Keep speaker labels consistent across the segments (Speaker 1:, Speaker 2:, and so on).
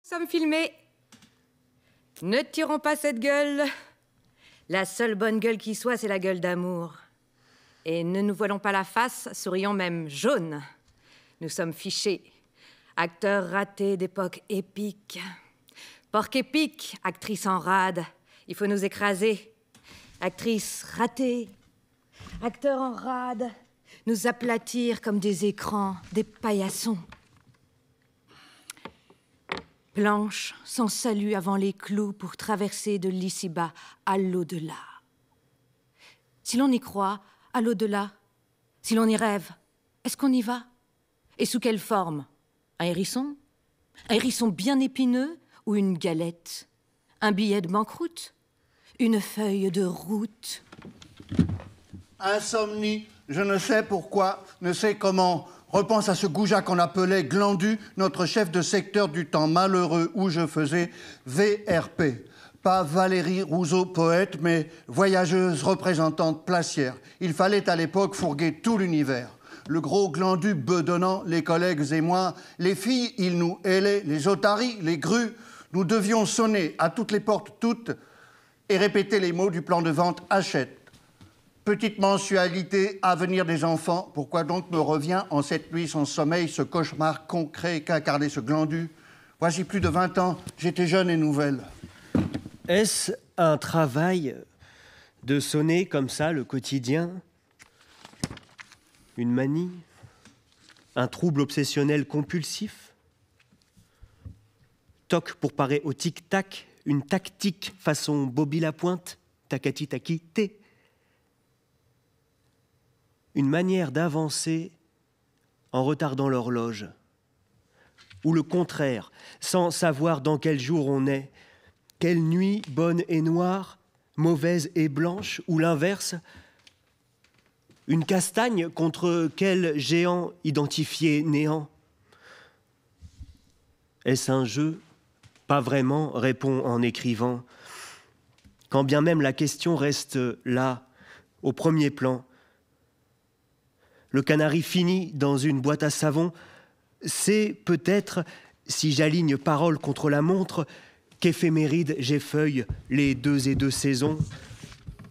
Speaker 1: Sommes filmés. Ne tirons pas cette gueule. La seule bonne gueule qui soit, c'est la gueule d'amour. Et ne nous voilons pas la face, sourions même jaune. Nous sommes fichés. Acteurs ratés d'époque épique. Porc épique, actrice en rade. Il faut nous écraser. Actrice ratée. Acteurs en rade. Nous aplatir comme des écrans, des paillassons. Planche sans salut avant les clous pour traverser de l'ici-bas à l'au-delà. Si l'on y croit, à l'au-delà, si l'on y rêve, est-ce qu'on y va? Et sous quelle forme? Un hérisson? Un hérisson bien épineux ou une galette? Un billet de banqueroute? Une feuille de route?
Speaker 2: Insomnie, je ne sais pourquoi, ne sais comment. Repense à ce goujat qu'on appelait Glandu, notre chef de secteur du temps malheureux où je faisais VRP. Pas Valérie Rousseau, poète, mais voyageuse représentante placière. Il fallait à l'époque fourguer tout l'univers. Le gros Glandu bedonnant, les collègues et moi, les filles, ils nous hélaient, les otaries, les grues. Nous devions sonner à toutes les portes, toutes, et répéter les mots du plan de vente Hachette. Petite mensualité, avenir des enfants. Pourquoi donc me revient en cette nuit sans sommeil ce cauchemar concret qu'incarnait ce Glandu? Voici plus de 20 ans, j'étais jeune et nouvelle.
Speaker 3: Est-ce un travail de sonner comme ça le quotidien? Une manie? Un trouble obsessionnel compulsif? Toc pour parer au tic-tac? Une tactique façon Bobby Lapointe? Takati-taki-té? Une manière d'avancer en retardant l'horloge. Ou le contraire, sans savoir dans quel jour on est. Quelle nuit bonne et noire, mauvaise et blanche, ou l'inverse. Une castagne contre quel géant identifié néant. Est-ce un jeu? Pas vraiment, répond en écrivant. Quand bien même la question reste là, au premier plan. Le canari fini dans une boîte à savon, c'est peut-être, si j'aligne parole contre la montre, qu'éphéméride j'effeuille les 2 et 2 saisons.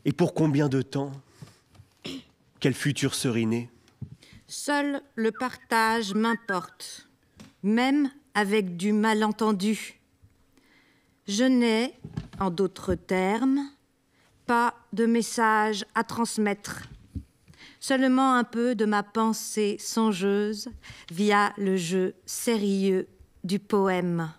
Speaker 3: Et pour combien de temps? Quel futur serait né?
Speaker 1: Seul le partage m'importe, même avec du malentendu. Je n'ai, en d'autres termes, pas de message à transmettre. Seulement un peu de ma pensée songeuse via le jeu sérieux du poème.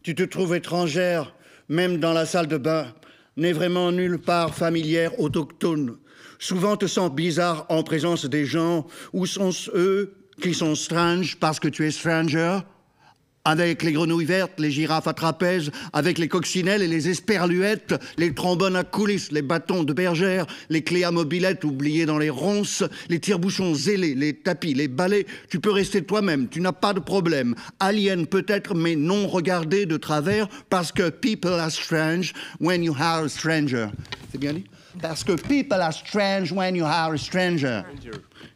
Speaker 2: Tu te trouves étrangère, même dans la salle de bain, n'est vraiment nulle part familière, autochtone. Souvent te sens bizarre en présence des gens. Où sont eux qui sont strange parce que tu es stranger? Avec les grenouilles vertes, les girafes à trapèze, avec les coccinelles et les esperluettes, les trombones à coulisses, les bâtons de bergère, les clés à mobilette oubliées dans les ronces, les tire-bouchons zélés, les tapis, les balais. Tu peux rester toi-même, tu n'as pas de problème. Alien peut-être, mais non regardé de travers, parce que people are strange when you are a stranger. C'est bien dit? Parce que people are strange when you are a stranger.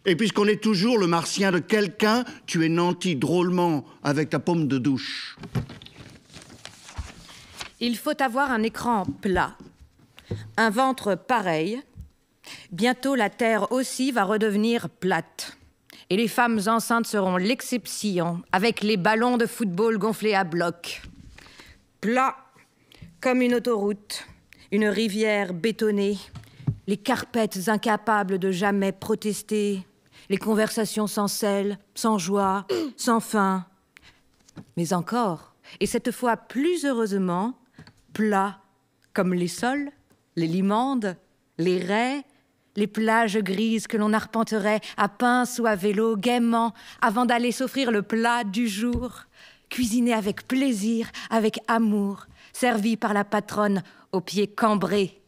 Speaker 2: Et puisqu'on est toujours le martien de quelqu'un, tu es nanti drôlement avec ta paume de douche.
Speaker 1: Il faut avoir un écran plat, un ventre pareil. Bientôt, la terre aussi va redevenir plate. Et les femmes enceintes seront l'exception, avec les ballons de football gonflés à bloc. Plat, comme une autoroute, une rivière bétonnée, les carpettes incapables de jamais protester, les conversations sans sel, sans joie, sans fin. Mais encore, et cette fois plus heureusement, plat comme les sols, les limandes, les raies, les plages grises que l'on arpenterait à pince ou à vélo gaiement avant d'aller s'offrir le plat du jour, cuisiné avec plaisir, avec amour, servi par la patronne aux pieds cambrés.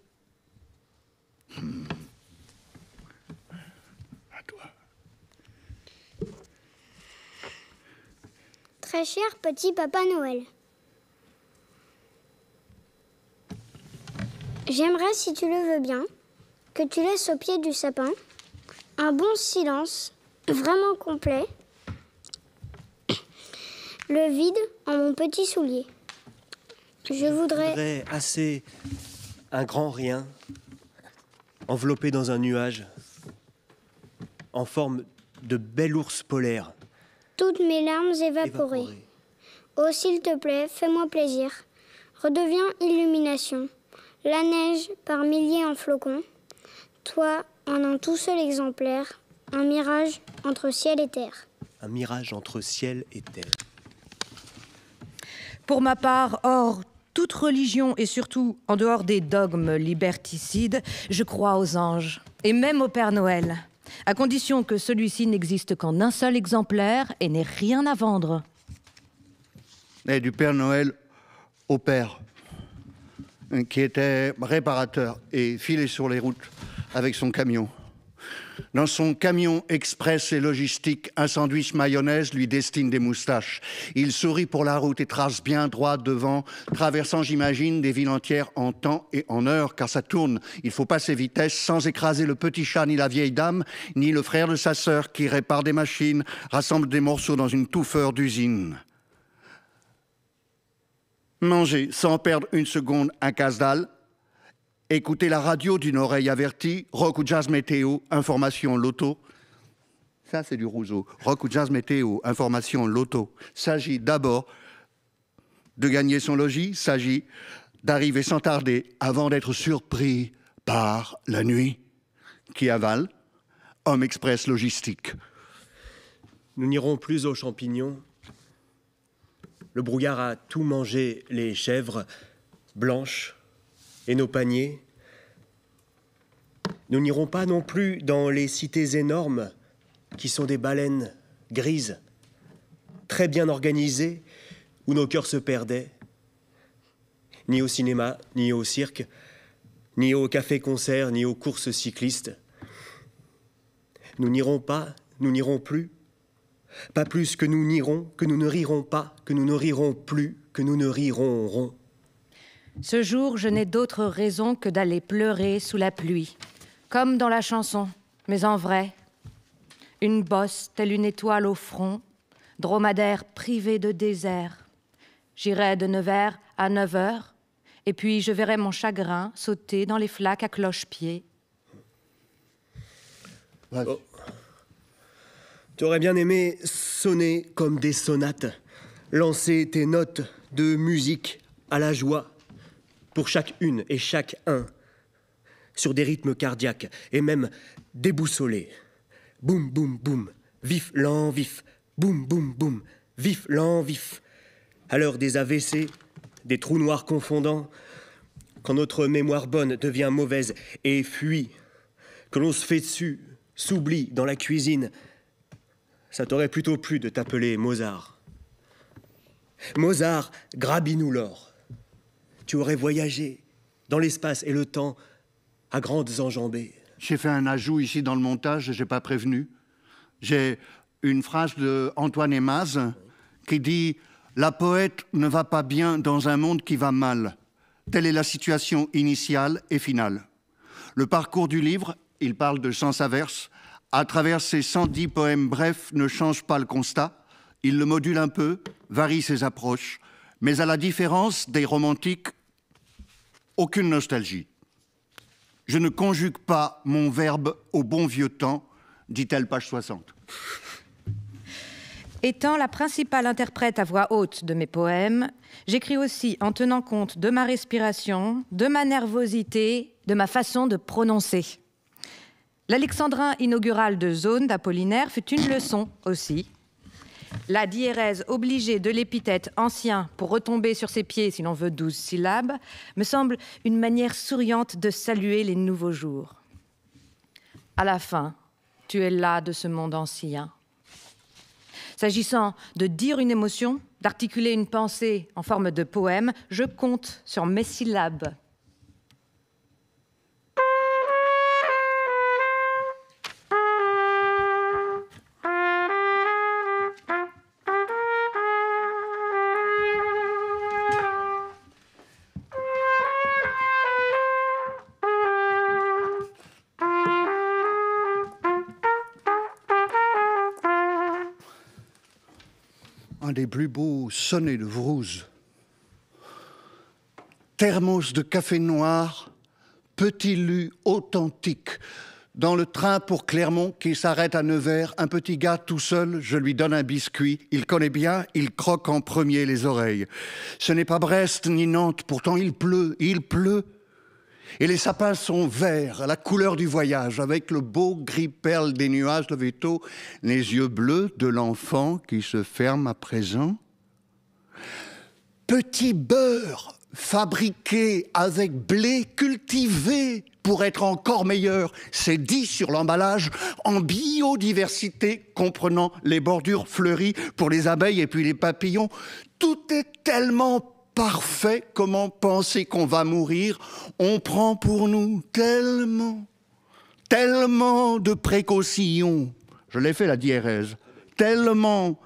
Speaker 2: À toi.
Speaker 4: Très cher petit Papa Noël, j'aimerais, si tu le veux bien, que tu laisses au pied du sapin un bon silence, vraiment complet, Le vide en mon petit soulier. Je voudrais
Speaker 3: assez un grand rien, enveloppé dans un nuage, en forme de bel ours polaire.
Speaker 4: toutes mes larmes évaporées. Oh, s'il te plaît, fais-moi plaisir. Redeviens illumination. La neige par milliers en flocons. Toi, en un tout seul exemplaire, un mirage entre ciel et terre.
Speaker 3: Un mirage entre ciel et terre.
Speaker 1: Pour ma part, hors toute religion et surtout en dehors des dogmes liberticides, je crois aux anges et même au Père Noël, à condition que celui-ci n'existe qu'en un seul exemplaire et n'ait rien à vendre.
Speaker 2: Et du Père Noël au Père, qui était réparateur et filait sur les routes avec son camion. Dans son camion express et logistique, un sandwich mayonnaise lui destine des moustaches. Il sourit pour la route et trace bien droit devant, traversant, j'imagine, des villes entières en temps et en heure, car ça tourne. Il faut passer vitesse sans écraser le petit chat, ni la vieille dame, ni le frère de sa sœur qui répare des machines, rassemble des morceaux dans une touffeur d'usine. Manger sans perdre une seconde un casse-dalle. Écoutez la radio d'une oreille avertie, rock ou jazz météo, information loto. Ça, c'est du Rousseau. Rock ou jazz météo, information loto. S'agit d'abord de gagner son logis, s'agit d'arriver sans tarder avant d'être surpris par la nuit qui avale. Homme Express Logistique.
Speaker 3: Nous n'irons plus aux champignons. Le brouillard a tout mangé les chèvres blanches et nos paniers. Nous n'irons pas non plus dans les cités énormes qui sont des baleines grises, très bien organisées, où nos cœurs se perdaient. Ni au cinéma, ni au cirque, ni au café-concert, ni aux courses cyclistes. Nous n'irons pas, nous n'irons plus. Pas plus que nous n'irons, que nous ne rirons pas, que nous ne rirons plus, que nous ne rirons rond.
Speaker 1: Ce jour, je n'ai d'autre raison que d'aller pleurer sous la pluie, comme dans la chanson, mais en vrai. Une bosse, telle une étoile au front, dromadaire privé de désert. J'irai de Nevers à 9 heures, et puis je verrai mon chagrin sauter dans les flaques à cloche-pied.
Speaker 3: Oh. Tu aurais bien aimé sonner comme des sonates, lancer tes notes de musique à la joie, pour chaque une et chaque un, sur des rythmes cardiaques et même déboussolés. Boum, boum, boum, vif, lent, vif, boum, boum, boum, vif, lent, vif. À l'heure des AVC, des trous noirs confondants, quand notre mémoire bonne devient mauvaise et fuit, que l'on se fait dessus, s'oublie dans la cuisine, ça t'aurait plutôt plu de t'appeler Mozart. Mozart, grabinou l'or. Tu aurais voyagé dans l'espace et le temps à grandes enjambées.
Speaker 2: J'ai fait un ajout ici dans le montage, je n'ai pas prévenu. J'ai une phrase d'Antoine Emaz qui dit « La poète ne va pas bien dans un monde qui va mal. Telle est la situation initiale et finale. » Le parcours du livre, il parle de sens averse, à travers ses 110 poèmes brefs, ne change pas le constat. Il le module un peu, varie ses approches, mais à la différence des romantiques, aucune nostalgie. Je ne conjugue pas mon verbe au bon vieux temps, dit-elle, page 60.
Speaker 1: Étant la principale interprète à voix haute de mes poèmes, j'écris aussi en tenant compte de ma respiration, de ma nervosité, de ma façon de prononcer. L'alexandrin inaugural de Zone d'Apollinaire fut une leçon aussi. La diérèse obligée de l'épithète ancien pour retomber sur ses pieds si l'on veut 12 syllabes me semble une manière souriante de saluer les nouveaux jours. À la fin, tu es là de ce monde ancien. S'agissant de dire une émotion, d'articuler une pensée en forme de poème, je compte sur mes syllabes.
Speaker 2: un des plus beaux sonnets de Vrouze. Thermos de café noir, petit lu authentique. Dans le train pour Clermont qui s'arrête à Nevers, un petit gars tout seul, je lui donne un biscuit. Il connaît bien, il croque en premier les oreilles. Ce n'est pas Brest ni Nantes, pourtant il pleut. Et les sapins sont verts, à la couleur du voyage, avec le beau gris perle des nuages levés tôt, les yeux bleus de l'enfant qui se ferme à présent. Petit beurre fabriqué avec blé cultivé pour être encore meilleur, c'est dit sur l'emballage, en biodiversité, comprenant les bordures fleuries pour les abeilles et puis les papillons. Tout est tellement parfait, comment penser qu'on va mourir? On prend pour nous tellement de précautions. Je l'ai fait la diérèse. Tellement,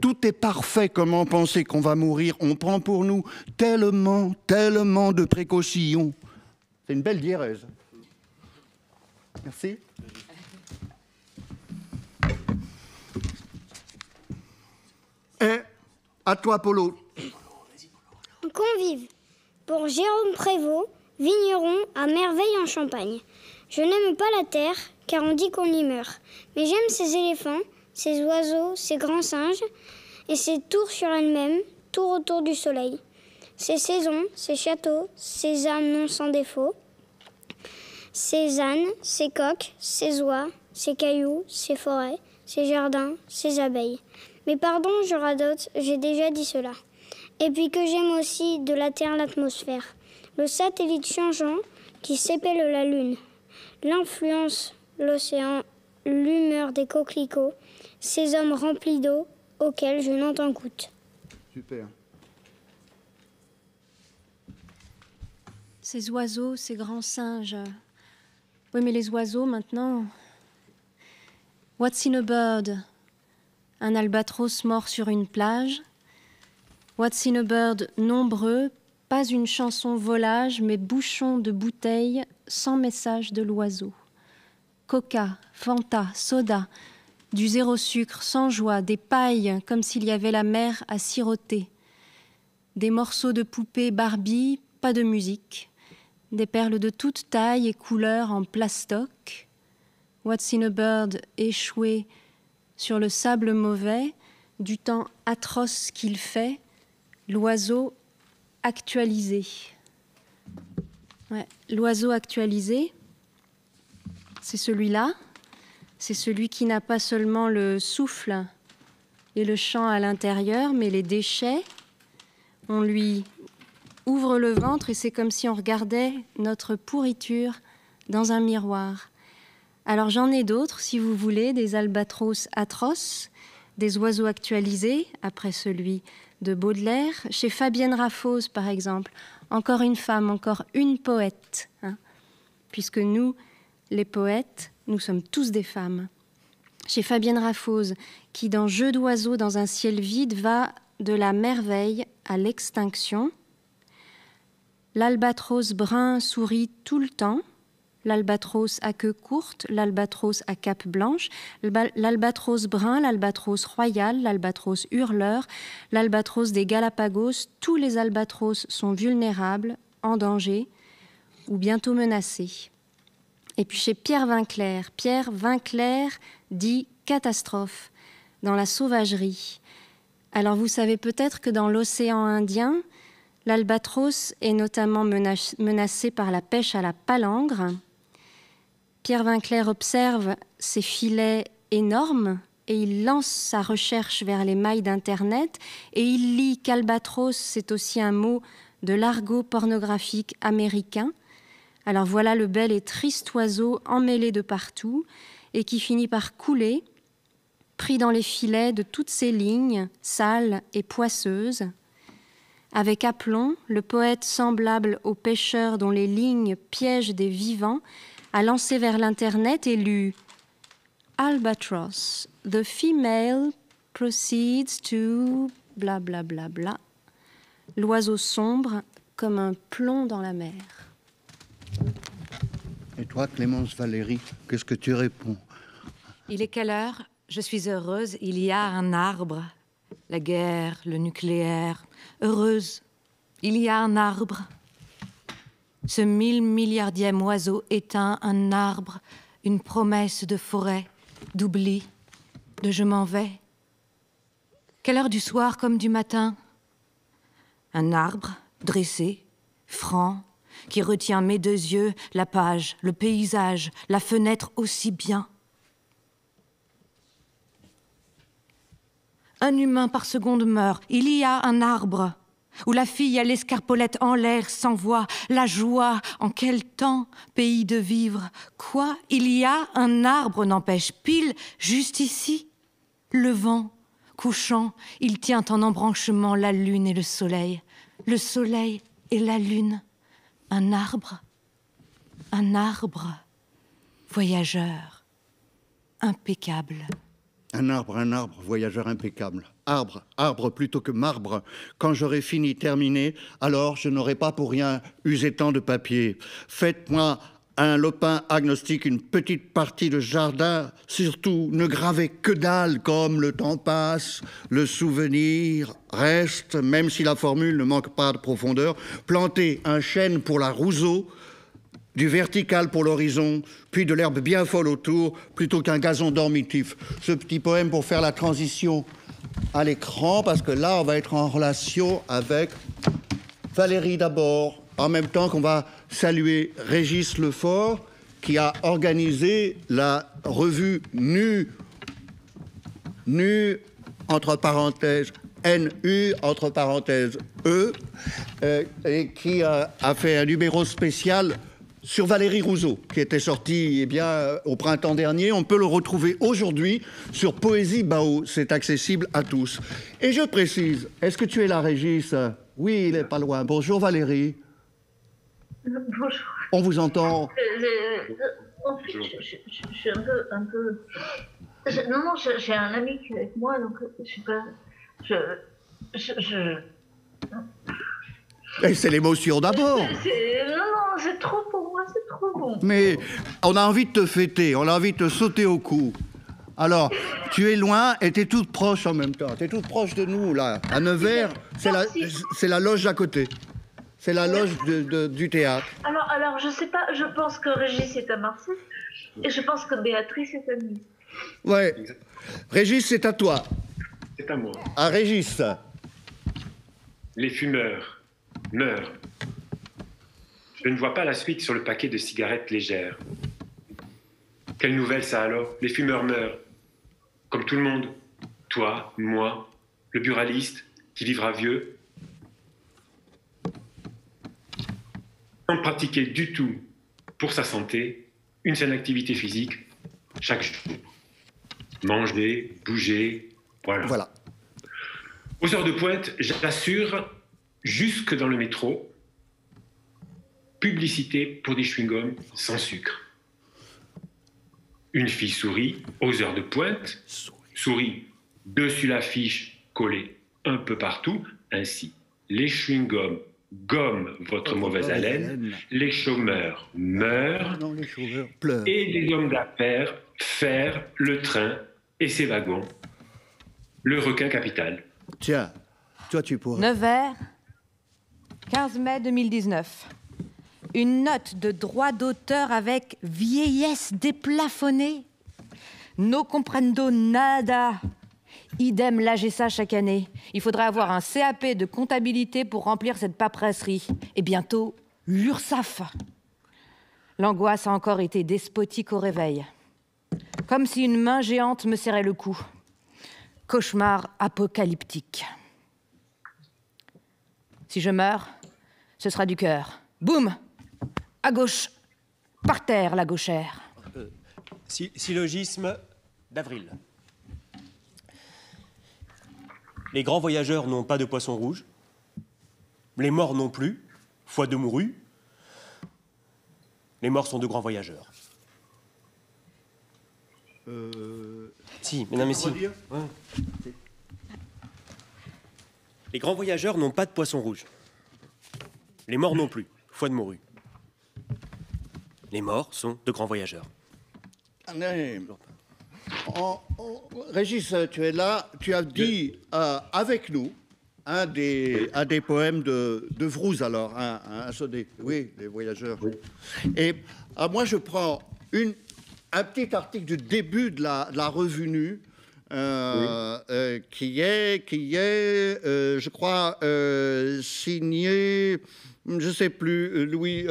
Speaker 2: tout est parfait, comment penser qu'on va mourir? On prend pour nous tellement de précautions. C'est une belle diérèse. Merci. Et à toi, Polo.
Speaker 4: Convive. Pour Jérôme Prévost, vigneron à merveille en Champagne. Je n'aime pas la terre, car on dit qu'on y meurt. Mais j'aime ces éléphants, ces oiseaux, ces grands singes, et ces tours sur elles-mêmes, tour autour du soleil. Ces saisons, ces châteaux, ces âmes non sans défaut, ces ânes, ces coqs, ces oies, ces cailloux, ces forêts, ces jardins, ces abeilles. Mais pardon, je radote, j'ai déjà dit cela. Et puis que j'aime aussi de la terre l'atmosphère, le satellite changeant qui s'épelle la lune, l'influence, l'océan, l'humeur des coquelicots, ces hommes remplis d'eau auxquels je n'entends goutte.
Speaker 2: Super.
Speaker 5: Ces oiseaux, ces grands singes. Oui, mais les oiseaux, maintenant... What's in a bird? Un albatros mort sur une plage. What's in a bird nombreux, pas une chanson volage, mais bouchon de bouteille sans message de l'oiseau. Coca, Fanta, soda, du zéro sucre sans joie, des pailles comme s'il y avait la mer à siroter. Des morceaux de poupées Barbie, pas de musique. Des perles de toute taille et couleur en plastoc. What's in a bird échoué sur le sable mauvais, du temps atroce qu'il fait, l'oiseau actualisé. Ouais, l'oiseau actualisé, c'est celui-là. C'est celui qui n'a pas seulement le souffle et le chant à l'intérieur, mais les déchets. On lui ouvre le ventre et c'est comme si on regardait notre pourriture dans un miroir. Alors j'en ai d'autres, si vous voulez, des albatros atroces, des oiseaux actualisés, après celui de Baudelaire. Chez Fabienne Raffose, par exemple, encore une femme, encore une poète. Hein, puisque nous, les poètes, nous sommes tous des femmes. Chez Fabienne Raffose, qui dans Jeu d'oiseaux dans un ciel vide va de la merveille à l'extinction. L'albatros brun sourit tout le temps. L'albatros à queue courte, l'albatros à cape blanche, l'albatros brun, l'albatros royal, l'albatros hurleur, l'albatros des Galapagos, tous les albatros sont vulnérables, en danger ou bientôt menacés. Et puis chez Pierre Vinclair dit catastrophe dans la sauvagerie. Alors vous savez peut-être que dans l'océan Indien, l'albatros est notamment menacé par la pêche à la palangre. Pierre Vinclair observe ces filets énormes et il lance sa recherche vers les mailles d'Internet et il lit qu'albatros, c'est aussi un mot de l'argot pornographique américain. Alors voilà le bel et triste oiseau emmêlé de partout et qui finit par couler, pris dans les filets de toutes ces lignes sales et poisseuses. Avec aplomb, le poète semblable au pêcheur dont les lignes piègent des vivants a lancé vers l'Internet et lu « Albatross, the female proceeds to bla bla bla bla. L'oiseau sombre comme un plomb dans la mer. »
Speaker 2: Et toi, Clémence Valéry, qu'est-ce que tu réponds?
Speaker 1: Il est quelle heure? Je suis heureuse, il y a un arbre. la guerre, le nucléaire. Heureuse, il y a un arbre. Ce 1000 milliardième oiseau éteint, un arbre, une promesse de forêt, d'oubli, de je m'en vais. Quelle heure du soir comme du matin? Un arbre, dressé, franc, qui retient mes deux yeux, la page, le paysage, la fenêtre aussi bien. Un humain par seconde meurt. Il y a un arbre où la fille à l'escarpolette en l'air s'envoie. La joie, en quel temps, pays de vivre. Quoi? Il y a un arbre, n'empêche, pile, juste ici. Le vent, couchant, il tient en embranchement la lune et le soleil et la lune. Un arbre, voyageur, impeccable.
Speaker 2: Un arbre, voyageur impeccable. Arbre plutôt que marbre. Quand j'aurai fini, terminé, alors je n'aurai pas pour rien usé tant de papier. Faites-moi un lopin agnostique, une petite partie de jardin. Surtout, ne gravez que dalle, comme le temps passe, le souvenir reste, même si la formule ne manque pas de profondeur. Plantez un chêne pour la rousseau, du vertical pour l'horizon, puis de l'herbe bien folle autour, plutôt qu'un gazon dormitif. Ce petit poème pour faire la transition à l'écran, parce que là, on va être en relation avec Valérie d'abord, en même temps qu'on va saluer Régis Lefort, qui a organisé la revue Nu, entre parenthèses, NU, entre parenthèses, E, et qui a fait un numéro spécial sur Valérie Rousseau, qui était sorti au printemps dernier. On peut le retrouver aujourd'hui sur Poésie Bao. C'est accessible à tous. Et je précise, est-ce que tu es là, Régis? Oui, il n'est pas loin. Bonjour Valérie.
Speaker 6: Bonjour.
Speaker 2: On vous entend.
Speaker 6: En fait, je suis un peu... Non, j'ai un ami qui est avec moi, donc je sais pas...
Speaker 2: Et c'est l'émotion d'abord.
Speaker 6: Non, c'est trop pour moi, c'est trop bon.
Speaker 2: Mais on a envie de te fêter, on a envie de te sauter au cou. Alors, tu es loin et tu es toute proche en même temps. Tu es toute proche de nous, là. À Nevers, c'est la loge à côté. C'est la loge du théâtre.
Speaker 6: Alors, je sais pas, je pense que Régis est à Marseille et je pense que Béatrice est à Nice.
Speaker 2: Ouais. Régis, c'est à toi.
Speaker 7: C'est à moi.
Speaker 2: À Régis.
Speaker 7: Les fumeurs meurent. Je ne vois pas la suite sur le paquet de cigarettes légères. Quelle nouvelle ça alors? Les fumeurs meurent. Comme tout le monde. Toi, moi, le buraliste qui vivra vieux. Sans pratiquer du tout pour sa santé une saine activité physique chaque jour. Manger, bouger, voilà. Aux heures de pointe, j'assure, jusque dans le métro, publicité pour des chewing-gums sans sucre. Une fille sourit aux heures de pointe, sourit dessus l'affiche collée un peu partout, ainsi les chewing-gums gomment votre mauvaise haleine, les chômeurs meurent,
Speaker 2: Les chômeurs pleurent.
Speaker 7: et les hommes d'affaires faire le train et ses wagons. Le requin capital.
Speaker 2: Tiens, toi tu pourrais.
Speaker 1: Nevers, 15 mai 2019. Une note de droit d'auteur avec vieillesse déplafonnée. No comprendo nada. Idem l'AGSA chaque année. Il faudrait avoir un CAP de comptabilité pour remplir cette paperasserie. Et bientôt, l'URSSAF. L'angoisse a encore été despotique au réveil. Comme si une main géante me serrait le cou. Cauchemar apocalyptique. Si je meurs, ce sera du cœur. Boum! À gauche. Par terre, la gauchère.
Speaker 3: Syllogisme d'avril. Les grands voyageurs n'ont pas de poisson rouge. Les morts non plus. Foi de mourus. Les morts sont de grands voyageurs. Si, mais non, mais si. Ouais. Les grands voyageurs n'ont pas de poisson rouge. Les morts non plus. Foi de morue. Les morts sont de grands voyageurs.
Speaker 2: Régis, tu es là, tu as dit avec nous un des poèmes de Vrouze, alors, oui, les voyageurs. Oui. Et moi, je prends un petit article du début de la revue Nue, qui est je crois, signé, je ne sais plus, Louis,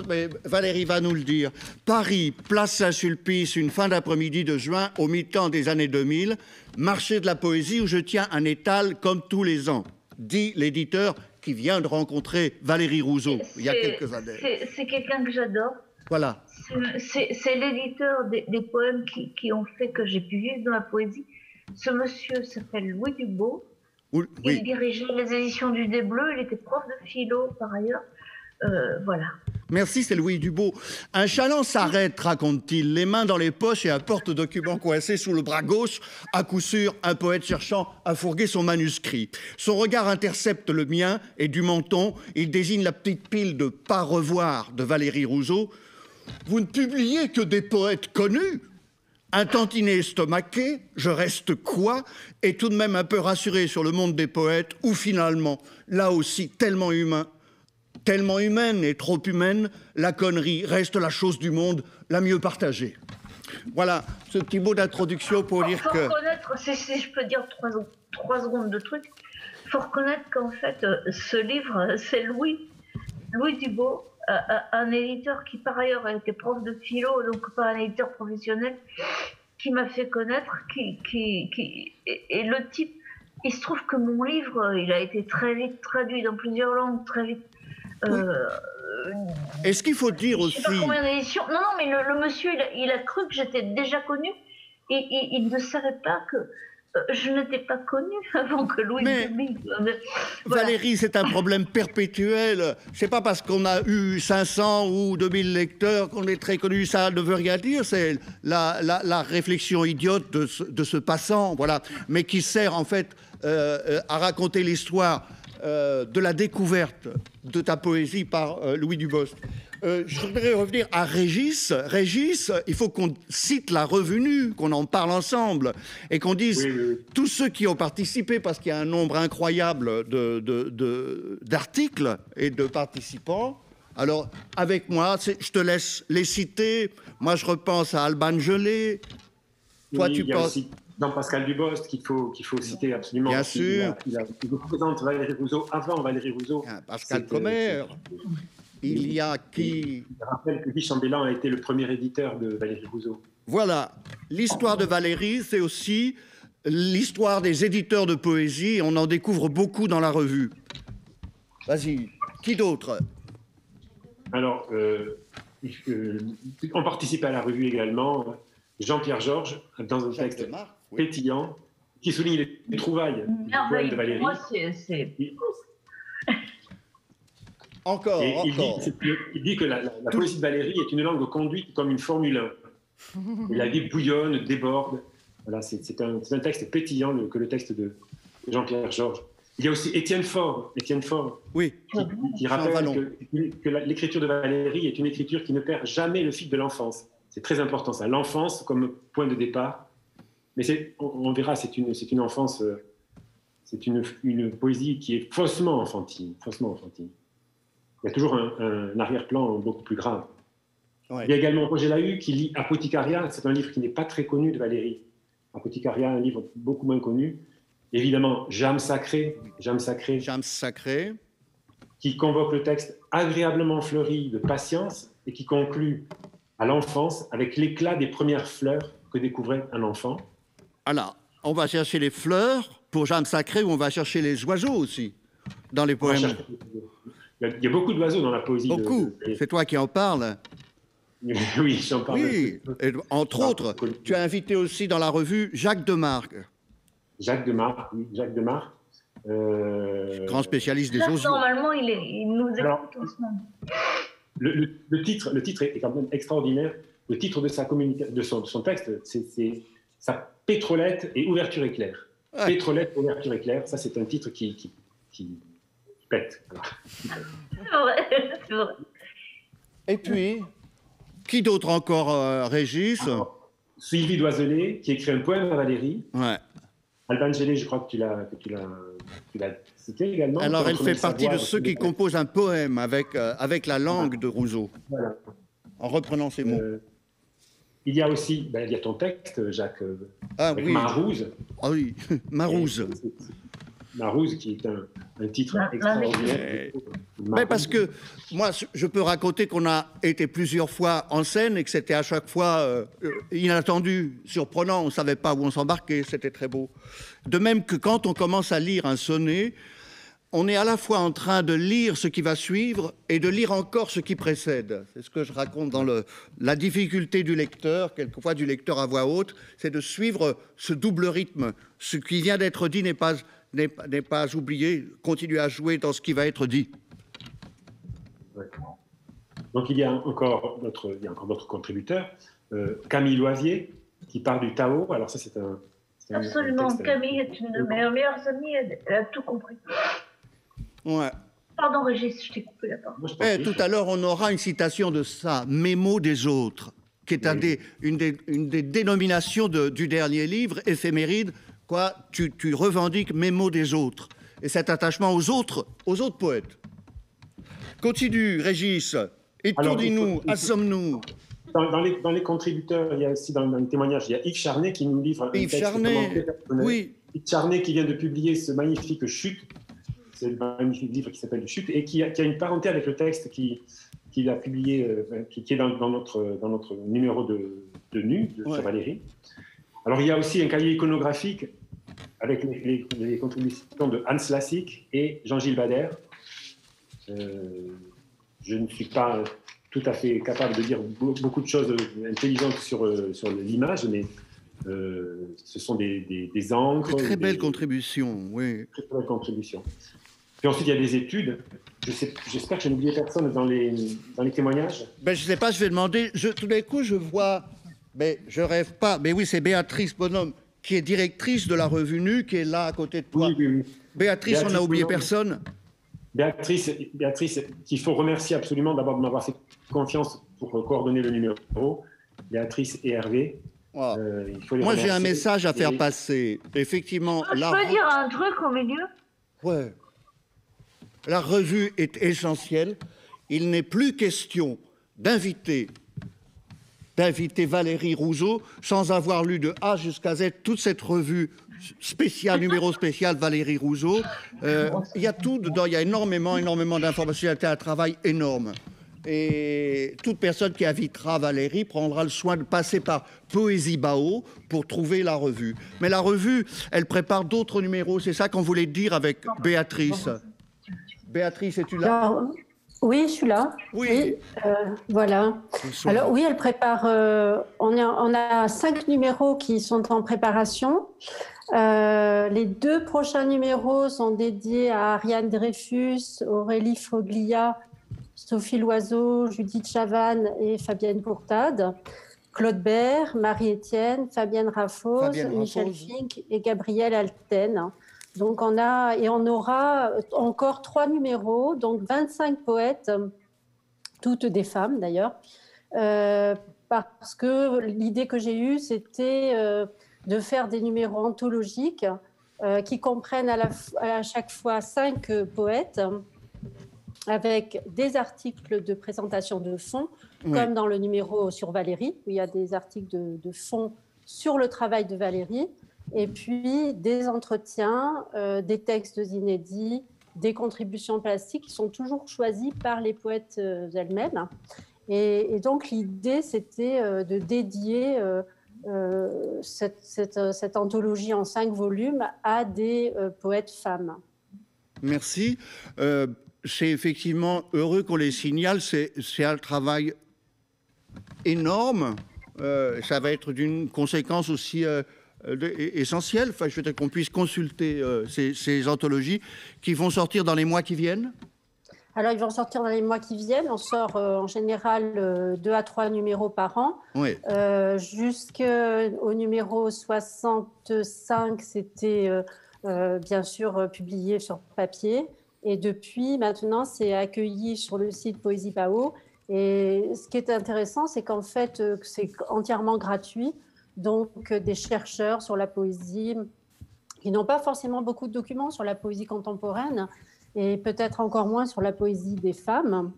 Speaker 2: mais Valérie va nous le dire. Paris, place Saint-Sulpice, une fin d'après-midi de juin, au mi-temps des années 2000, marché de la poésie où je tiens un étal comme tous les ans, dit l'éditeur qui vient de rencontrer Valérie Rousseau il y a quelques années.
Speaker 6: C'est quelqu'un que j'adore.
Speaker 2: Voilà.
Speaker 6: C'est l'éditeur des poèmes qui ont fait que j'ai pu vivre dans la poésie. Ce monsieur s'appelle Louis Dubo.
Speaker 2: Oui.
Speaker 6: Il dirigeait les éditions du Dé Bleu. Il était prof de philo, par ailleurs. Voilà.
Speaker 2: Merci, c'est Louis Dubo. Un chaland s'arrête, raconte-t-il, les mains dans les poches et un porte-document coincé sous le bras gauche. À coup sûr, un poète cherchant à fourguer son manuscrit. Son regard intercepte le mien et du menton, il désigne la petite pile de « Pas revoir » de Valérie Rousseau. Vous ne publiez que des poètes connus. Un tantinet estomaqué, je reste quoi, et tout de même un peu rassuré sur le monde des poètes, où finalement, là aussi, tellement humaine et trop humaine, la connerie reste la chose du monde la mieux partagée. Voilà, ce petit mot d'introduction pour dire que...
Speaker 6: Faut reconnaître, si je peux dire 3 secondes de truc, il faut reconnaître qu'en fait, ce livre, c'est Louis Dubo, un éditeur qui par ailleurs a été prof de philo, donc pas un éditeur professionnel, qui m'a fait connaître, et le type, il se trouve que mon livre, il a été très vite traduit dans plusieurs langues, très vite.
Speaker 2: Oui. Est-ce qu'il faut dire aussi...
Speaker 6: Je sais pas combien d'éditions. Non, mais le monsieur, il a cru que j'étais déjà connue, et il ne savait pas que je n'étais pas connue avant que Louis Duby... Voilà.
Speaker 2: Valérie, c'est un problème perpétuel. C'est pas parce qu'on a eu 500 ou 2000 lecteurs qu'on est très connu. Ça ne veut rien dire. C'est la réflexion idiote de ce passant, voilà, mais qui sert en fait à raconter l'histoire de la découverte de ta poésie par Louis Dubost. Je voudrais revenir à Régis. Régis, il faut qu'on cite la revue Nue, qu'on en parle ensemble et qu'on dise tous ceux qui ont participé, parce qu'il y a un nombre incroyable d'articles et de participants. Alors, avec moi, je te laisse les citer. Moi, je repense à Alban Gelé. Toi, tu penses...
Speaker 7: Jean-Pascal Dubost qu'il faut citer absolument.
Speaker 2: Bien sûr.
Speaker 7: Il représente Valérie Rousseau avant Valérie Rousseau.
Speaker 2: Pascal Comer. Il y a qui...
Speaker 7: Je rappelle que Guy Chambellan a été le premier éditeur de Valérie Rousseau.
Speaker 2: Voilà. L'histoire de Valérie, c'est aussi l'histoire des éditeurs de poésie. On en découvre beaucoup dans la revue. Vas-y. Qui d'autre?
Speaker 7: Alors, on participait à la revue également. Jean-Pierre Georges, dans un texte pétillant, qui souligne les trouvailles du poème de Valérie.
Speaker 6: Moi, c'est...
Speaker 2: Encore.
Speaker 7: Il dit que la poésie de Valérie est une langue conduite comme une Formule 1. Et la vie bouillonne, déborde. Voilà, c'est un texte pétillant que le texte de Jean-Pierre Georges. Il y a aussi Étienne Faure,
Speaker 2: oui,
Speaker 7: qui rappelle que l'écriture de Valérie est une écriture qui ne perd jamais le fil de l'enfance. C'est très important ça, l'enfance comme point de départ. Mais on verra, c'est une enfance, c'est une poésie qui est faussement enfantine. Il y a toujours un arrière-plan beaucoup plus grave. Ouais. Il y a également Roger Lahut qui lit Apotycaria. C'est un livre qui n'est pas très connu de Valérie. Apotycaria, un livre beaucoup moins connu. Évidemment, Jam sacré, qui convoque le texte agréablement fleuri de patience et qui conclut à l'enfance avec l'éclat des premières fleurs que découvrait un enfant.
Speaker 2: Alors, on va chercher les fleurs pour Jam sacré, ou on va chercher les oiseaux aussi dans les poèmes.
Speaker 7: Il y a beaucoup d'oiseaux dans la poésie.
Speaker 2: Beaucoup. C'est toi qui en parles.
Speaker 7: Oui, j'en parle.
Speaker 2: Oui, et entre autres, tu as invité aussi dans la revue Jacques Demarque.
Speaker 7: Jacques Demarque.
Speaker 2: Grand spécialiste des oiseaux.
Speaker 6: Normalement, il nous écoute en ce moment.
Speaker 7: Le titre est quand même extraordinaire. Le titre de son texte, c'est sa pétrolette et ouverture éclair. Ouais. Pétrolette, ouverture éclair, ça c'est un titre qui pète.
Speaker 6: C'est vrai.
Speaker 2: Et puis, qui d'autre encore, Régis?
Speaker 7: Sylvie Doiselet, qui écrit un poème à Valérie.
Speaker 2: Ouais.
Speaker 7: Alban Gélé, je crois que tu l'as cité également.
Speaker 2: Alors, elle fait partie de ceux qui composent un poème avec la langue de Rousseau,
Speaker 7: voilà.
Speaker 2: en reprenant ses mots.
Speaker 7: Il y a aussi, il y a ton texte, Jacques, avec
Speaker 2: oui.
Speaker 7: Marouze.
Speaker 2: Ah oui, Marouze.
Speaker 7: Marouze, qui est un titre extraordinaire.
Speaker 2: Mais parce que moi, je peux raconter qu'on a été plusieurs fois en scène et que c'était à chaque fois inattendu, surprenant. On ne savait pas où on s'embarquait, c'était très beau. De même que quand on commence à lire un sonnet, on est à la fois en train de lire ce qui va suivre et de lire encore ce qui précède. C'est ce que je raconte dans la difficulté du lecteur, quelquefois du lecteur à voix haute, c'est de suivre ce double rythme. Ce qui vient d'être dit n'est pas oublié, continuer à jouer dans ce qui va être dit.
Speaker 7: Ouais. Donc il y a encore d'autres contributeurs. Camille Loisier, qui parle du Tao. Alors ça, c'est un
Speaker 6: absolument,
Speaker 7: texte,
Speaker 6: Camille est une de mes meilleures amies, elle a tout compris.
Speaker 2: Ouais.
Speaker 6: Pardon Régis, je t'ai coupé la parole.
Speaker 2: Tout à l'heure, on aura une citation de ça, Mémo des autres, qui est une des dénominations du dernier livre, Éphéméride. Quoi, tu revendiques Mémo des autres. Et cet attachement aux autres poètes. Continue, Régis. Étourdis-nous, assomme-nous.
Speaker 7: Dans les contributeurs, il y a aussi dans le témoignage, il y a Yves Charnet qui nous livre un
Speaker 2: Yves
Speaker 7: texte
Speaker 2: Charnet, oui.
Speaker 7: Yves Charnet qui vient de publier ce magnifique Chute, c'est un magnifique livre qui s'appelle Chute, et qui a une parenté avec le texte qu'il a publié, qui est dans notre numéro de Nu, sur Valérie. Alors il y a aussi un cahier iconographique avec les contributions de Hans Lassig et Jean-Gilles Bader. Je ne suis pas tout à fait capable de dire beaucoup de choses intelligentes sur l'image, mais ce sont des encres.
Speaker 2: Très belles contributions, oui.
Speaker 7: Très belles contributions. Puis ensuite, il y a des études. J'espère que je n'ai oublié personne dans les témoignages.
Speaker 2: Je ne sais pas, je vais demander. Tout d'un coup, je vois, mais je rêve pas. Mais oui, c'est Béatrice Bonhomme, qui est directrice de la revue Nu, qui est là à côté de toi.
Speaker 7: Oui.
Speaker 2: Béatrice, on n'a oublié personne.
Speaker 7: Béatrice, qu'il faut remercier absolument d'abord de m'avoir fait confiance pour coordonner le numéro. Béatrice et Hervé.
Speaker 2: Wow. Moi, j'ai un message à faire passer. Effectivement,
Speaker 6: je peux dire un truc au milieu?
Speaker 2: Ouais. La revue est essentielle. Il n'est plus question d'inviter Valérie Rousseau sans avoir lu de A jusqu'à Z toute cette revue spéciale, numéro spécial Valérie Rousseau. Il y a tout dedans, il y a énormément d'informations, c'est un travail énorme. Et toute personne qui invitera Valérie prendra le soin de passer par Poésie Bao pour trouver la revue. Mais la revue, elle prépare d'autres numéros, c'est ça qu'on voulait dire avec Béatrice. Béatrice, es-tu là?
Speaker 8: Alors, oui, je suis là.
Speaker 2: Oui.
Speaker 8: Voilà. Alors oui, elle prépare. On a 5 numéros qui sont en préparation. Les 2 prochains numéros sont dédiés à Ariane Dreyfus, Aurélie Foglia, Sophie Loiseau, Judith Chavannes et Fabienne Courtade, Claude Bert, Marie-Étienne, Fabienne Raffos, Michel Fink et Gabrielle Alten. Donc on aura encore 3 numéros, donc 25 poètes, toutes des femmes d'ailleurs, parce que l'idée que j'ai eue, c'était de faire des numéros anthologiques qui comprennent à chaque fois 5 poètes, avec des articles de présentation de fond, comme dans le numéro sur Valérie, où il y a des articles de fond sur le travail de Valérie, et puis des entretiens, des textes inédits, des contributions plastiques qui sont toujours choisies par les poètes elles-mêmes. Et donc l'idée, c'était de dédier cette anthologie en 5 volumes à des poètes femmes.
Speaker 2: Merci. C'est effectivement heureux qu'on les signale. C'est un travail énorme. Ça va être d'une conséquence aussi essentielle. Enfin, je veux dire qu'on puisse consulter ces anthologies qui vont sortir dans les mois qui viennent.
Speaker 8: Alors, ils vont sortir dans les mois qui viennent. On sort en général 2 à 3 numéros par an.
Speaker 2: Oui.
Speaker 8: Jusqu'au numéro 65, c'était bien sûr publié sur papier. Et depuis, maintenant, c'est accueilli sur le site Poésie Bao. Et ce qui est intéressant, c'est qu'en fait, c'est entièrement gratuit. donc des chercheurs sur la poésie, qui n'ont pas forcément beaucoup de documents sur la poésie contemporaine, et peut-être encore moins sur la poésie des femmes,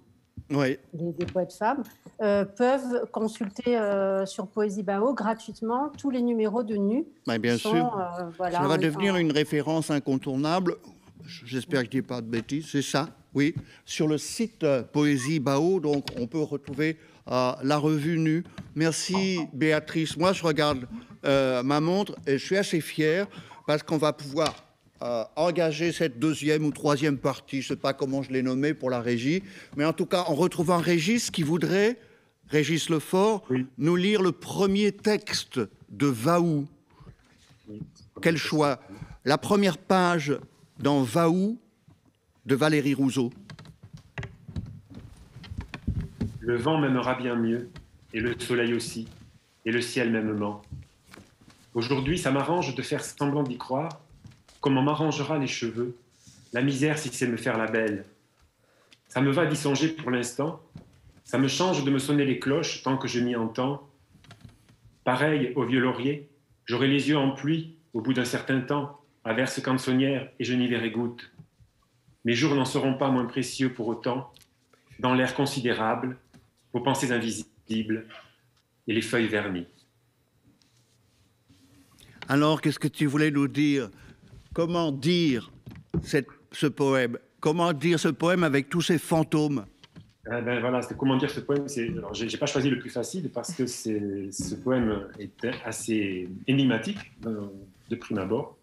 Speaker 2: oui.
Speaker 8: des poètes femmes, peuvent consulter sur Poésie Bao gratuitement tous les numéros de Nu.
Speaker 2: Bien sûr,
Speaker 8: voilà,
Speaker 2: ça va devenir une référence incontournable. J'espère que je ne dis pas de bêtises, c'est ça, oui. Sur le site Poésie Bao, donc on peut retrouver la revue Nu. Merci Béatrice. Moi, je regarde ma montre et je suis assez fier parce qu'on va pouvoir engager cette deuxième ou troisième partie, je ne sais pas comment je l'ai nommée pour la régie, mais en tout cas, en retrouvant Régis qui voudrait, Régis Lefort, oui, nous lire le premier texte de Vaou. Quel choix! La première page dans Vaou de Valérie Rousseau.
Speaker 7: Le vent m'aimera bien mieux, et le soleil aussi, et le ciel mêmement. Aujourd'hui, ça m'arrange de faire semblant d'y croire, comme on m'arrangera les cheveux, la misère si c'est me faire la belle. Ça me va d'y songer pour l'instant, ça me change de me sonner les cloches tant que je m'y entends. Pareil au vieux laurier, j'aurai les yeux en pluie au bout d'un certain temps, à verse cançonnière et je n'y verrai goutte. Mes jours n'en seront pas moins précieux pour autant, dans l'air considérable, vos pensées invisibles et les feuilles vernies.
Speaker 2: Alors, qu'est-ce que tu voulais nous dire? Comment dire ce poème? Comment dire ce poème avec tous ces fantômes?
Speaker 7: Voilà, comment dire ce poème. Alors, j'ai pas choisi le plus facile parce que ce poème est assez énigmatique de prime abord.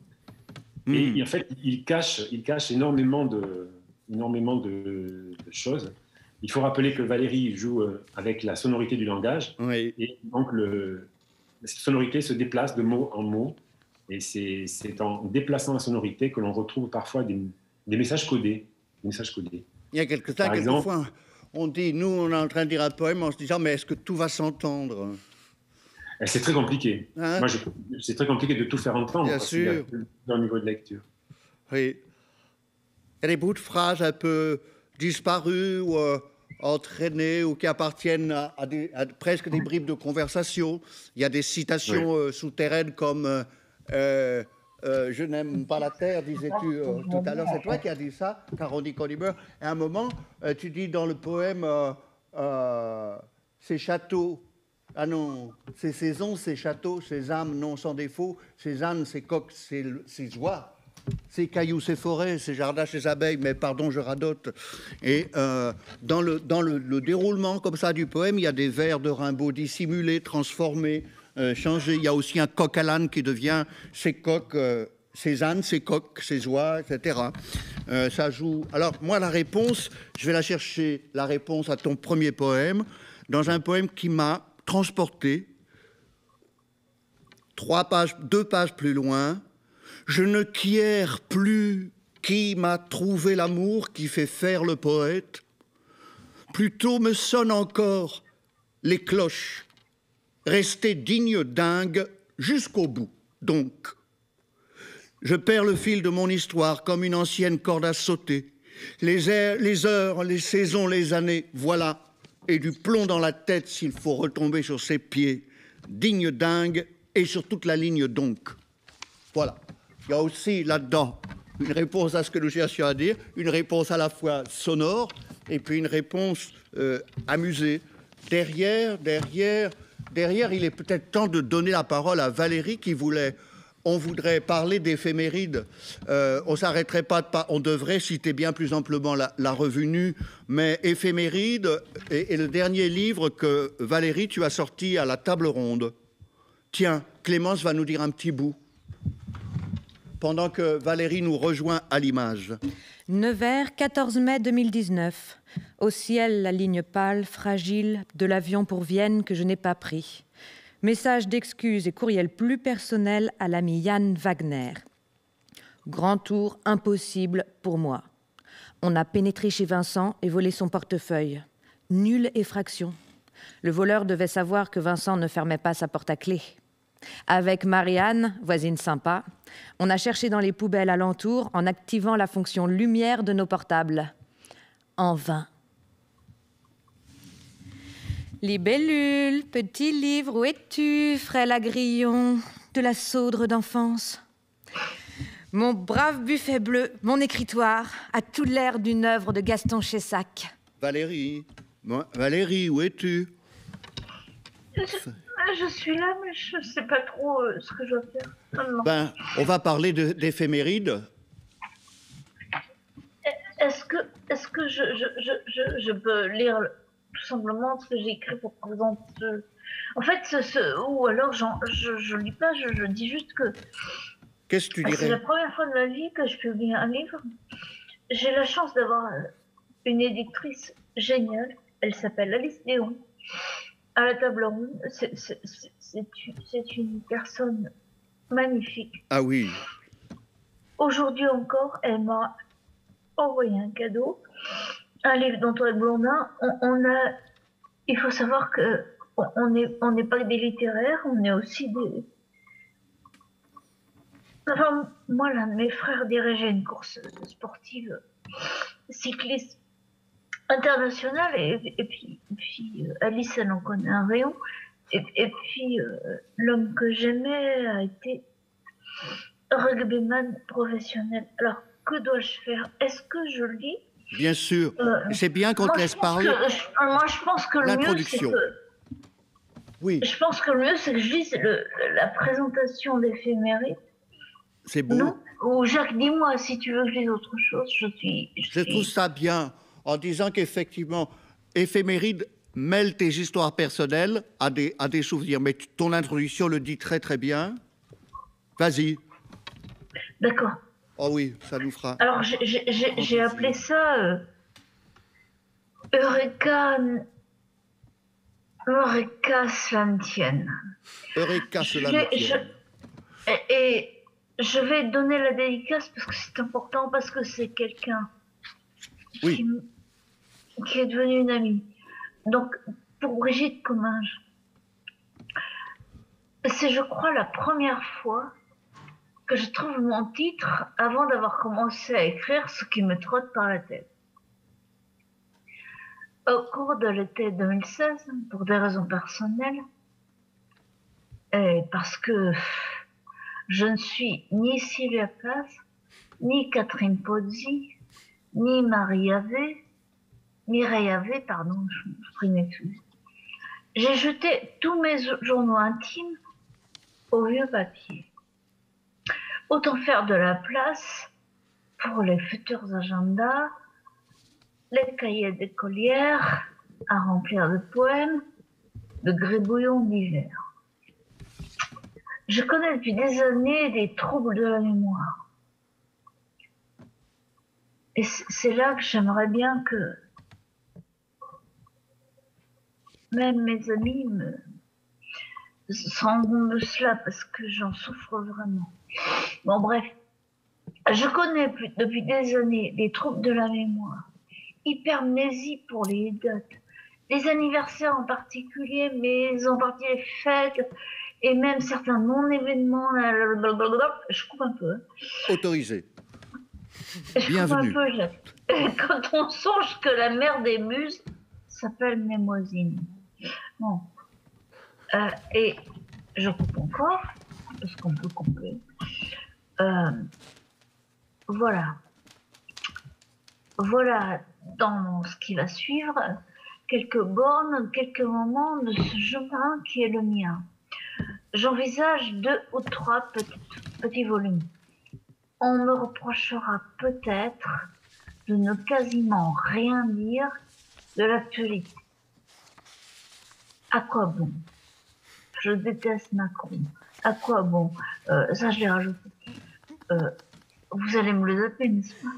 Speaker 7: Et en fait, il cache énormément de choses. Il faut rappeler que Valérie joue avec la sonorité du langage. Oui. Et donc, cette sonorité se déplace de mot en mot. Et c'est en déplaçant la sonorité que l'on retrouve parfois des messages codés. Il
Speaker 2: y a quelquefois, on dit, nous, on est en train de dire un poème en se disant, mais est-ce que tout va s'entendre?
Speaker 7: C'est très compliqué. Hein? Moi, c'est très compliqué de tout faire entendre.
Speaker 2: Bien sûr.
Speaker 7: Dans le niveau de lecture.
Speaker 2: Oui. Il y a des bouts de phrases un peu disparus ou entraînés ou qui appartiennent à presque des bribes de conversation. Il y a des citations souterraines comme je n'aime pas la terre, disais-tu tout à l'heure. C'est toi qui as dit ça, Caroline Colliber. Et à un moment, tu dis dans le poème ces châteaux, ah non, ces saisons, ces châteaux, ces âmes non sans défaut, ces ânes, ces coqs, ces oies, ces cailloux, ces forêts, ces jardins, ces abeilles, mais pardon, je radote. Et dans le déroulement comme ça du poème, il y a des vers de Rimbaud dissimulés, transformés, changés. Il y a aussi un coq à l'âne qui devient ces coqs, ces ânes, ces coqs, ces oies, etc. Ça joue. Alors moi, la réponse, je vais la chercher, la réponse à ton premier poème, dans un poème qui m'a transporté 2 pages plus loin. Je ne quiers plus qui m'a trouvé l'amour qui fait faire le poète. Plutôt me sonnent encore les cloches. Rester digne dingue jusqu'au bout, donc. Je perds le fil de mon histoire comme une ancienne corde à sauter. Les heures, les saisons, les années, voilà. Et du plomb dans la tête s'il faut retomber sur ses pieds. Digne dingue et sur toute la ligne donc. Voilà. Il y a aussi là-dedans une réponse à ce que nous cherchions à dire, une réponse à la fois sonore et puis une réponse amusée. Derrière, il est peut-être temps de donner la parole à Valérie qui voulait... On voudrait parler d'éphémérides. On s'arrêterait pas, on devrait citer bien plus amplement la revue Nu, mais éphémérides est le dernier livre que Valérie, tu as sorti à la table ronde. Tiens, Clémence va nous dire un petit bout, pendant que Valérie nous rejoint à l'image.
Speaker 1: Nevers, 14 mai 2019. Au ciel, la ligne pâle, fragile, de l'avion pour Vienne que je n'ai pas pris. Message d'excuses et courriel plus personnel à l'ami Yann Wagner. Grand tour impossible pour moi. On a pénétré chez Vincent et volé son portefeuille. Nulle effraction. Le voleur devait savoir que Vincent ne fermait pas sa porte à clé. Avec Marianne, voisine sympa, on a cherché dans les poubelles alentour en activant la fonction lumière de nos portables. En vain. Libellule, petit livre, où es-tu, frêle agrillon de la Saudre d'enfance? Mon brave buffet bleu, mon écritoire, a tout l'air d'une œuvre de Gaston Chessac.
Speaker 2: Valérie, Valérie, où es-tu?
Speaker 6: Je suis là, mais je ne sais pas trop ce que je dois faire. Non.
Speaker 2: Ben, on va parler d'éphémérides.
Speaker 6: Est-ce que je peux lire tout simplement ce que j'ai écrit pour présenter... En fait, ou alors je lis pas, je dis juste que...
Speaker 2: Qu'est-ce que tu dirais?
Speaker 6: C'est la première fois de ma vie que je publie un livre. J'ai la chance d'avoir une éditrice géniale. Elle s'appelle Alice Léon. À la table ronde, c'est une personne magnifique.
Speaker 2: Ah oui.
Speaker 6: Aujourd'hui encore, elle m'a envoyé un cadeau, un livre d'Antoine Blondin. Il faut savoir que on n'est pas que des littéraires, on est aussi des... Enfin, moi, l'un de mes frères dirigeait une course sportive cycliste internationale, et puis Alice, elle en connaît un rayon, et puis l'homme que j'aimais a été rugbyman professionnel. Alors, que dois-je faire? Est-ce que je lis?
Speaker 2: Bien sûr. C'est bien qu'on te laisse parler.
Speaker 6: Moi, je pense que le mieux, c'est que...
Speaker 2: Oui.
Speaker 6: Je pense que le mieux, c'est que je lise la présentation d'éphémérides.
Speaker 2: C'est beau.
Speaker 6: Non? Ou Jacques, dis-moi si tu veux que je lise autre chose.
Speaker 2: Je trouve ça bien, en disant qu'effectivement, éphéméride mêle tes histoires personnelles à des souvenirs. Mais ton introduction le dit très très bien. Vas-y.
Speaker 6: D'accord.
Speaker 2: Oh oui, ça nous fera.
Speaker 6: Alors, j'ai appelé ça Eureka, cela me tienne.
Speaker 2: Eureka, cela me tienne.
Speaker 6: Et je vais donner la dédicace parce que c'est important, parce que c'est quelqu'un qui est devenu une amie. Donc, pour Brigitte Comminges, c'est, je crois, la première fois que je trouve mon titre avant d'avoir commencé à écrire ce qui me trotte par la tête. Au cours de l'été 2016, pour des raisons personnelles, et parce que je ne suis ni Sylvia Plath, ni Catherine Pozzi, ni Mireille Ave, pardon, je prie mes excuses. J'ai jeté tous mes journaux intimes au vieux papier. Autant faire de la place pour les futurs agendas, les cahiers d'écolières à remplir de poèmes, de gribouillons divers. Je connais depuis des années des troubles de la mémoire. Et c'est là que j'aimerais bien que même mes amis se rendent compte de cela, parce que j'en souffre vraiment. Bon, bref, je connais depuis des années des troubles de la mémoire, hypermnésie pour les dates, les anniversaires en particulier, mais en partie les fêtes, et même certains non-événements. Je coupe un peu.
Speaker 2: Autorisé.
Speaker 6: Bienvenue. Quand on songe que la mère des muses s'appelle Mémoisine. Bon. Et je coupe encore, parce qu'on peut couper. Voilà. Voilà, dans ce qui va suivre, quelques bornes, quelques moments de ce chemin qui est le mien. J'envisage 2 ou 3 petits volumes. On me reprochera peut-être de ne quasiment rien dire de l'actualité. À quoi bon? Je déteste Macron. À quoi bon? Ça, je l'ai rajouté. Vous allez me le zapper, n'est-ce pas?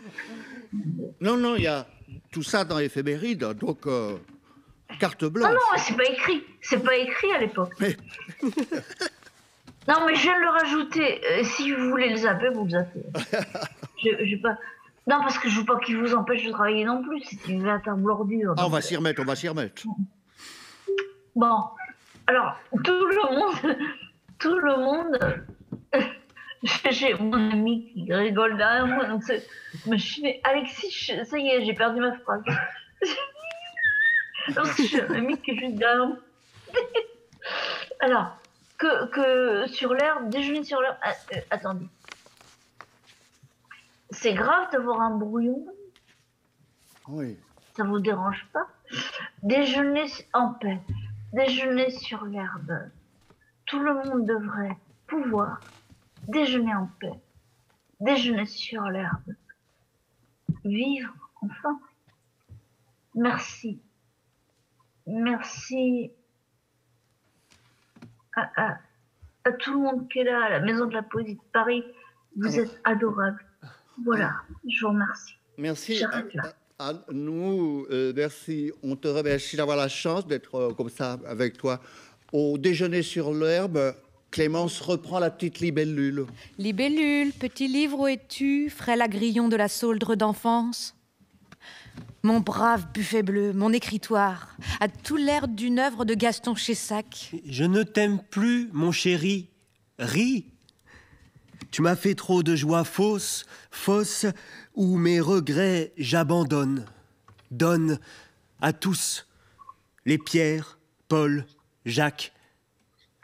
Speaker 2: Non, non, il y a tout ça dans l'éphéméride, donc carte blanche.
Speaker 6: Ah non, c'est pas écrit. C'est pas écrit à l'époque.
Speaker 2: Mais...
Speaker 6: Non, mais je viens de le rajouter. Si vous voulez le zapper, vous le zappez. Pas... Non, parce que je veux pas qu'il vous empêche de travailler non plus. C'est une véritable ordure.
Speaker 2: Ah, on va s'y remettre, on va s'y remettre.
Speaker 6: Bon, alors, tout le monde... J'ai mon ami qui rigole derrière moi, donc je me suis dit, Alexis, ça y est, j'ai perdu ma phrase. J'ai un ami qui est juste derrière moi. Alors, que sur l'herbe, déjeuner sur l'herbe... attendez. C'est grave d'avoir un brouillon?
Speaker 2: Oui.
Speaker 6: Ça vous dérange pas? Déjeuner en paix, déjeuner sur l'herbe. Tout le monde devrait pouvoir déjeuner en paix, déjeuner sur l'herbe. Vivre, enfin. Merci. Merci à tout le monde qui est là, à la Maison de la Poésie de Paris. Vous êtes adorables. Voilà, je vous remercie.
Speaker 2: Merci.
Speaker 6: J'arrête là.
Speaker 2: Nous, merci. On te remercie d'avoir la chance d'être comme ça avec toi. Au déjeuner sur l'herbe, Clémence reprend la petite libellule.
Speaker 1: Libellule, petit livre, où es-tu, frêle agrillon de la sauldre d'enfance? Mon brave buffet bleu, mon écritoire, a tout l'air d'une œuvre de Gaston Chessac.
Speaker 3: Je ne t'aime plus, mon chéri. Ris. Tu m'as fait trop de joie fausse, où mes regrets j'abandonne. Donne à tous les Pierre, Paul, Jacques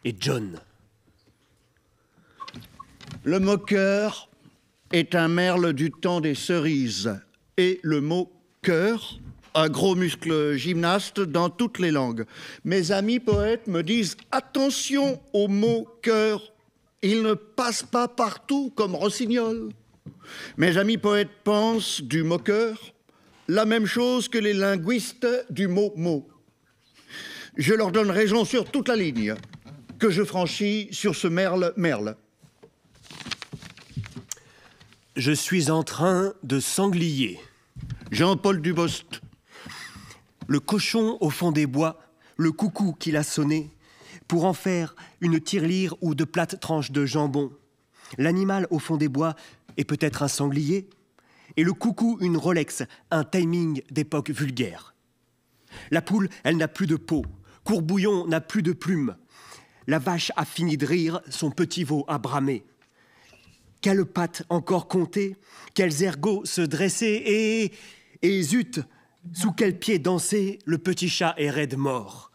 Speaker 3: et John.
Speaker 2: Le moqueur est un merle du temps des cerises. Et le mot cœur, un gros muscle gymnaste dans toutes les langues. Mes amis poètes me disent attention au mot cœur. Il ne passe pas partout comme rossignol. Mes amis poètes pensent du moqueur la même chose que les linguistes du mot. Je leur donne raison sur toute la ligne que je franchis sur ce merle.
Speaker 3: Je suis en train de sanglier.
Speaker 2: Jean-Paul Dubost.
Speaker 3: Le cochon au fond des bois, le coucou qu'il a sonné, pour en faire une tirelire ou de plates tranches de jambon. L'animal au fond des bois est peut-être un sanglier, et le coucou une Rolex, un timing d'époque vulgaire. La poule, elle n'a plus de peau, Courbouillon n'a plus de plumes. La vache a fini de rire, son petit veau a bramé. Quelles pattes encore comptées, quels ergots se dressaient, et zut, sous quel pied danser le petit chat est raide mort.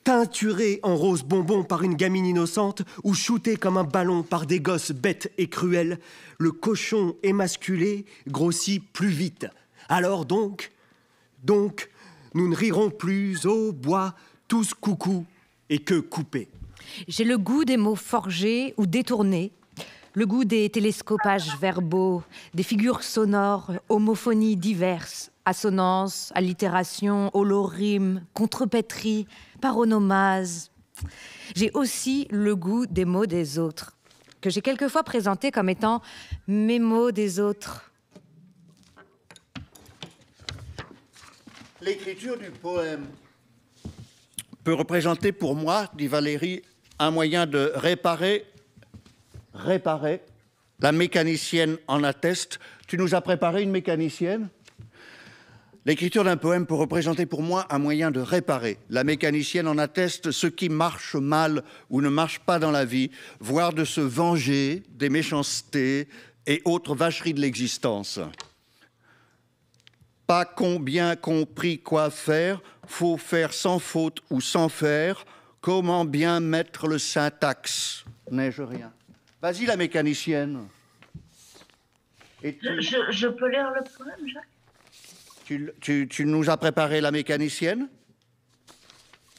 Speaker 3: Teinturé en rose bonbon par une gamine innocente ou shooté comme un ballon par des gosses bêtes et cruels, le cochon émasculé grossit plus vite. Alors donc, nous ne rirons plus au bois, tous coucou et que coupés.
Speaker 1: J'ai le goût des mots forgés ou détournés, le goût des télescopages verbaux, des figures sonores, homophonies diverses, assonances, allitérations, holorimes, contrepèteries, paronomases. J'ai aussi le goût des mots des autres, que j'ai quelquefois présentés comme étant mes mots des autres.
Speaker 2: L'écriture du poème peut représenter pour moi, dit Valérie, un moyen de réparer. La mécanicienne en atteste. Tu nous as préparé une mécanicienne ? L'écriture d'un poème peut représenter pour moi un moyen de réparer. La mécanicienne en atteste ce qui marche mal ou ne marche pas dans la vie, voire de se venger des méchancetés et autres vacheries de l'existence. Pas combien compris quoi faire, faut faire sans faute ou sans faire, comment bien mettre le syntaxe, n'ai-je rien. Vas-y la mécanicienne. Et
Speaker 6: je peux lire le poème, Jacques ?
Speaker 2: Tu nous as préparé la mécanicienne ?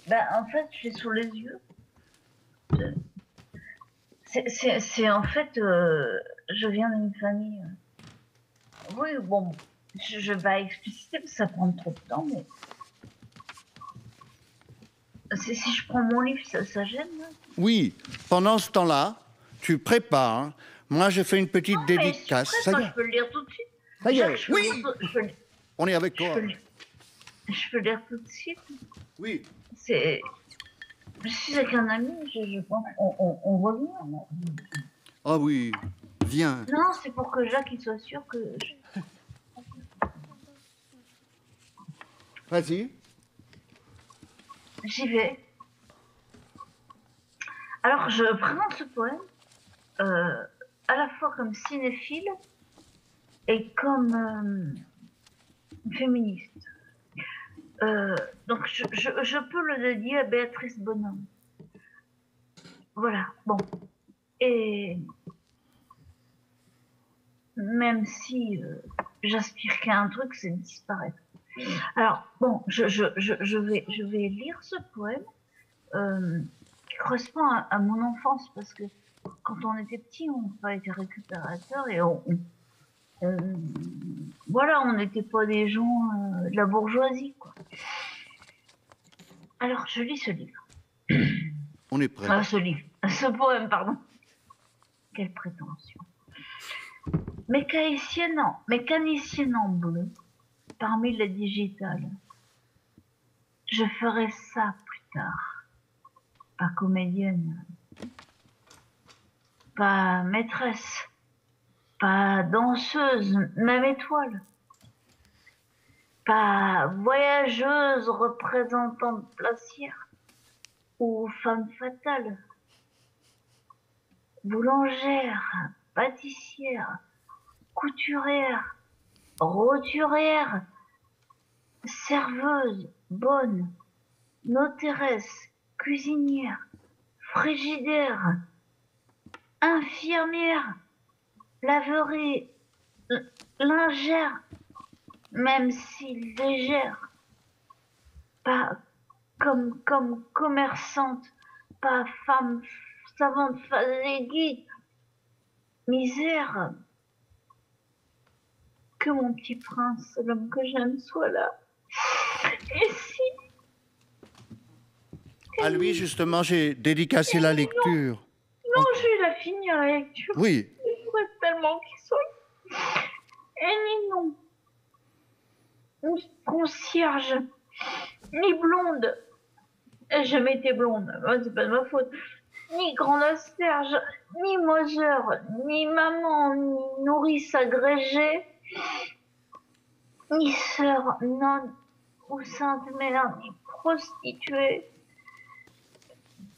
Speaker 6: Ben, en fait, je l'ai sous les yeux. C'est en fait, je viens d'une famille. Oui, bon, je vais expliciter parce que ça prend trop de temps, mais si je prends mon livre, ça gêne. Hein.
Speaker 2: Oui, pendant ce temps-là, tu prépares. Moi, je fais une petite dédicace.
Speaker 6: Ça y est. Je peux le lire tout de suite.
Speaker 2: Ça y est. Oui. On est avec toi.
Speaker 6: Je peux lire tout de suite.
Speaker 2: Oui.
Speaker 6: Je suis avec un ami, je pense on va venir.
Speaker 2: Ah oui, viens.
Speaker 6: Non, c'est pour que Jacques il soit sûr que...
Speaker 2: Vas-y.
Speaker 6: J'y vais. Alors, je présente ce poème à la fois comme cinéphile et comme féministe. Donc je peux le dédier à Béatrice Bonhomme. Voilà, bon. Et même si j'aspire qu'à un truc, c'est de disparaître. Alors, bon, je vais lire ce poème qui correspond à mon enfance, parce que quand on était petit, on n'a pas été récupérateur et voilà, on n'était pas des gens de la bourgeoisie, quoi. Alors, je lis ce livre.
Speaker 2: On est prêt.
Speaker 6: Ce poème, pardon. Quelle prétention. Mécanicienne en bleu, parmi les digitales. Je ferai ça plus tard. Pas comédienne, pas maîtresse, pas danseuse, même étoile. Pas voyageuse représentante placière ou femme fatale. Boulangère, pâtissière, couturière, roturière, serveuse, bonne, notéresse, cuisinière, frigidaire, infirmière, laverie, lingère, même si légère, pas comme commerçante, pas femme savante fatiguée, misère. Que mon petit prince, l'homme que j'aime, soit là. Et si...
Speaker 2: À lui, justement, j'ai dédicacé la lecture.
Speaker 6: Non, je vais la finir, la lecture.
Speaker 2: Oui.
Speaker 6: Je souhaite tellement qu'il soit... Et ni non, ni concierge, ni blonde. J'ai jamais été blonde, c'est pas de ma faute. Ni grande asperge, ni moseur, ni maman, ni nourrice agrégée, ni sœur, nonne ou sainte mère, ni prostituée.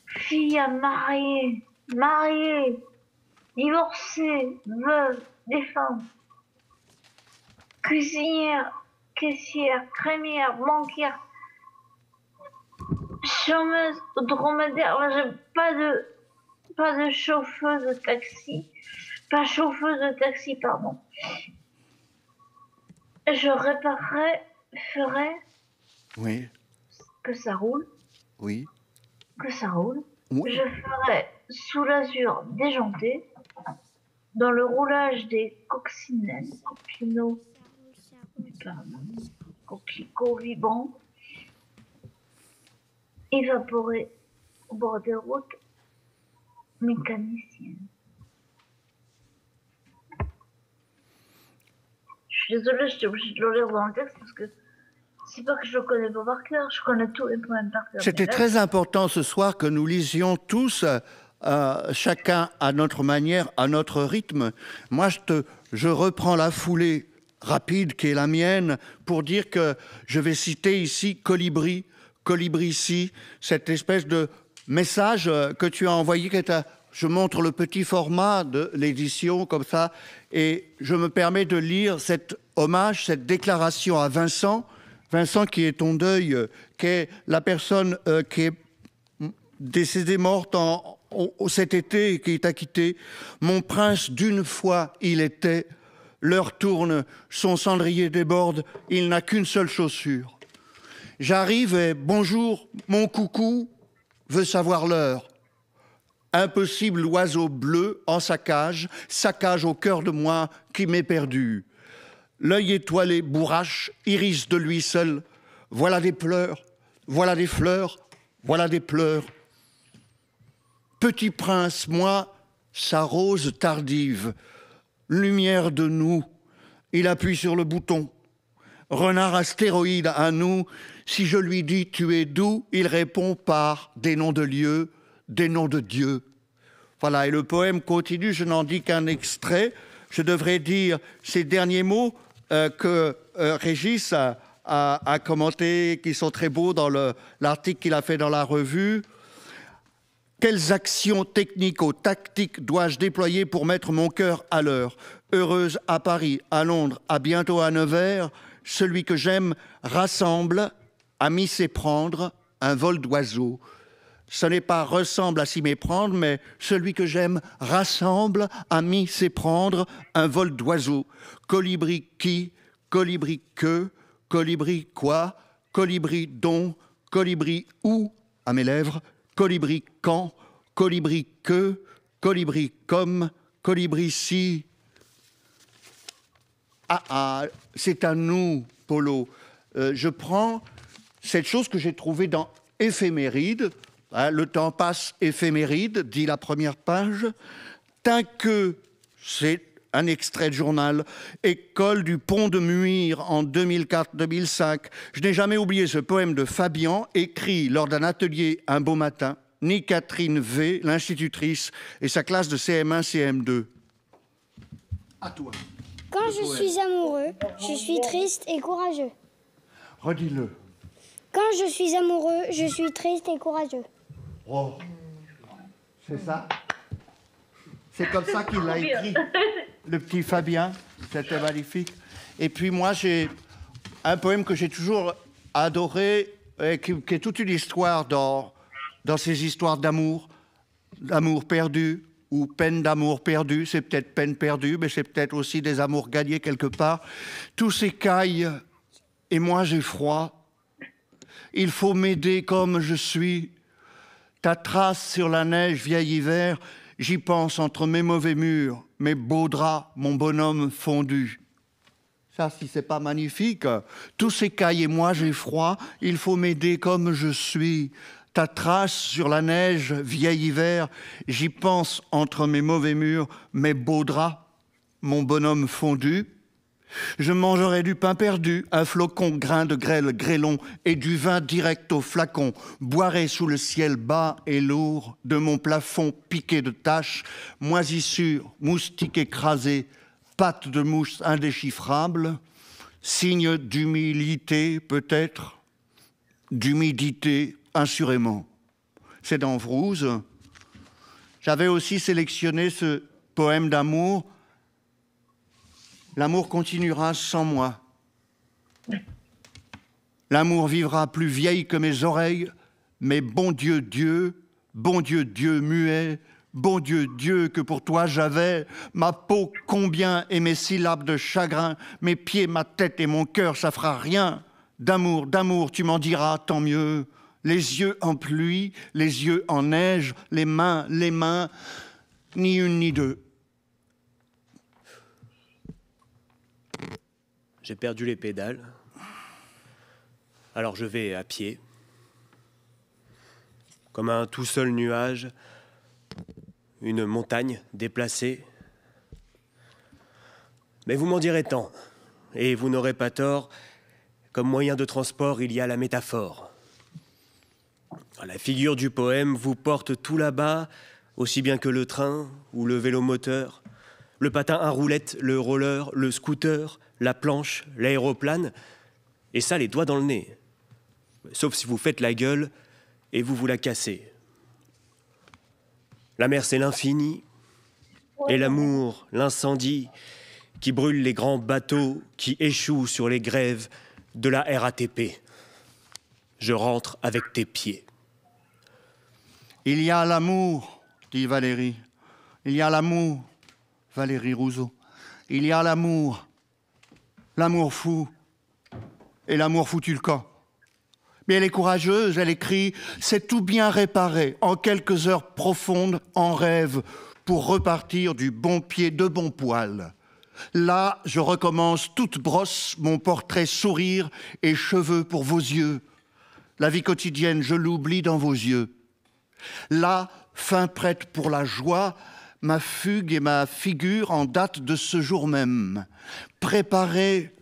Speaker 6: Fille à marier, divorcée, veuve, défunte, cuisinière, caissière, crémière, banquière, chômeuse, dromadaire. J'ai pas de chauffeuse de taxi, pardon. Je ferai
Speaker 2: Oui.
Speaker 6: que ça roule.
Speaker 2: Oui.
Speaker 6: Que ça roule.
Speaker 2: Oui.
Speaker 6: Je ferai sous l'azur déjanté, dans le roulage des coccinelles, coquelicots vivants, évaporés au bord des routes, mécanicienne. Je suis désolée, j'étais obligée de le lire dans le texte parce que c'est pas que je le connais pas par cœur, je connais tous les poèmes par cœur.
Speaker 2: C'était très important ce soir que nous lisions tous, chacun à notre manière, à notre rythme. Moi, je reprends la foulée rapide qui est la mienne pour dire que je vais citer ici Colibri ici, cette espèce de message que tu as envoyé, je montre le petit format de l'édition comme ça, et je me permets de lire cet hommage, cette déclaration à Vincent qui est ton deuil, qui est la personne qui est décédée, morte cet été, qui t'a quitté. Mon prince, d'une fois il était, l'heure tourne, son cendrier déborde, il n'a qu'une seule chaussure. J'arrive et bonjour, mon coucou veut savoir l'heure. Impossible oiseau bleu en sa cage au cœur de moi qui m'est perdu. L'œil étoilé bourrache, iris de lui seul. Voilà des pleurs, voilà des fleurs, voilà des pleurs. Petit prince, moi, sa rose tardive, lumière de nous, il appuie sur le bouton. Renard astéroïde à nous, si je lui dis tu es doux, il répond par des noms de lieux, des noms de Dieu. Voilà, et le poème continue, je n'en dis qu'un extrait. Je devrais dire ces derniers mots que Régis a commentés, qui sont très beaux dans l'article qu'il a fait dans la revue. Quelles actions technico-tactiques dois-je déployer pour mettre mon cœur à l'heure? Heureuse à Paris, à Londres, à bientôt à Nevers, celui que j'aime rassemble à m'y s'éprendre un vol d'oiseau. Ce n'est pas ressemble à s'y méprendre, mais celui que j'aime rassemble à m'y s'éprendre un vol d'oiseau. Colibri qui, colibri que, colibri quoi, colibri dont, colibri où, à mes lèvres, colibri quand, colibri que, colibri comme, colibri si. Ah, c'est à nous, Polo. Je prends cette chose que j'ai trouvée dans Éphéméride. Le temps passe, éphéméride, dit la première page. Tinqueux, c'est un extrait de journal. École du Pont de Muire en 2004-2005. Je n'ai jamais oublié ce poème de Fabian, écrit lors d'un atelier un beau matin, ni Catherine V, l'institutrice, et sa classe de CM1, CM2. À toi.
Speaker 4: Quand je suis amoureux, je suis triste et courageux.
Speaker 2: Redis-le.
Speaker 4: Quand je suis amoureux, je suis triste et courageux.
Speaker 2: Oh, c'est ça? C'est comme ça qu'il l'a écrit, le petit Fabien. C'était magnifique. Et puis moi, j'ai un poème que j'ai toujours adoré, qui est toute une histoire dans ces histoires d'amour perdu, ou peine d'amour perdu. C'est peut-être peine perdue, mais c'est peut-être aussi des amours gagnés quelque part. Tous s'écaillent, et moi j'ai froid. Il faut m'aider comme je suis. Ta trace sur la neige, vieil hiver, j'y pense entre mes mauvais murs, mes beaux draps, mon bonhomme fondu. Ça, si c'est pas magnifique, tout s'écaille et moi j'ai froid, il faut m'aider comme je suis. Ta trace sur la neige, vieil hiver, j'y pense entre mes mauvais murs, mes beaux draps, mon bonhomme fondu. Je mangerai du pain perdu, un flocon, grain de grêle, grêlon, et du vin direct au flacon. Boirai sous le ciel bas et lourd de mon plafond piqué de taches, moisissures, moustiques écrasés, pattes de mouches indéchiffrables, signe d'humilité peut-être, d'humidité assurément. C'est dans Vrouze. J'avais aussi sélectionné ce poème d'amour. L'amour continuera sans moi. L'amour vivra plus vieille que mes oreilles, mais bon Dieu, Dieu muet, bon Dieu, Dieu, que pour toi j'avais ma peau combien et mes syllabes de chagrin, mes pieds, ma tête et mon cœur, ça fera rien. D'amour, d'amour, tu m'en diras, tant mieux. Les yeux en pluie, les yeux en neige, les mains, ni une ni deux.
Speaker 3: J'ai perdu les pédales, alors je vais à pied, comme un tout seul nuage, une montagne déplacée. Mais vous m'en direz tant, et vous n'aurez pas tort, comme moyen de transport, il y a la métaphore. La figure du poème vous porte tout là-bas, aussi bien que le train ou le vélo moteur, le patin à roulettes, le roller, le scooter, la planche, l'aéroplane, et ça, les doigts dans le nez. Sauf si vous faites la gueule et vous la cassez. La mer, c'est l'infini, et l'amour, l'incendie, qui brûle les grands bateaux qui échouent sur les grèves de la RATP. Je rentre avec tes pieds.
Speaker 2: Il y a l'amour, dit Valérie. Il y a l'amour, Valérie Rousseau. Il y a l'amour, l'amour fou et l'amour foutu le camp. Mais elle est courageuse, elle écrit « C'est tout bien réparé, en quelques heures profondes, en rêve, pour repartir du bon pied de bon poil. Là, je recommence toute brosse, mon portrait sourire et cheveux pour vos yeux. La vie quotidienne, je l'oublie dans vos yeux. Là, fin prête pour la joie, ma fugue et ma figure en date de ce jour même. Préparée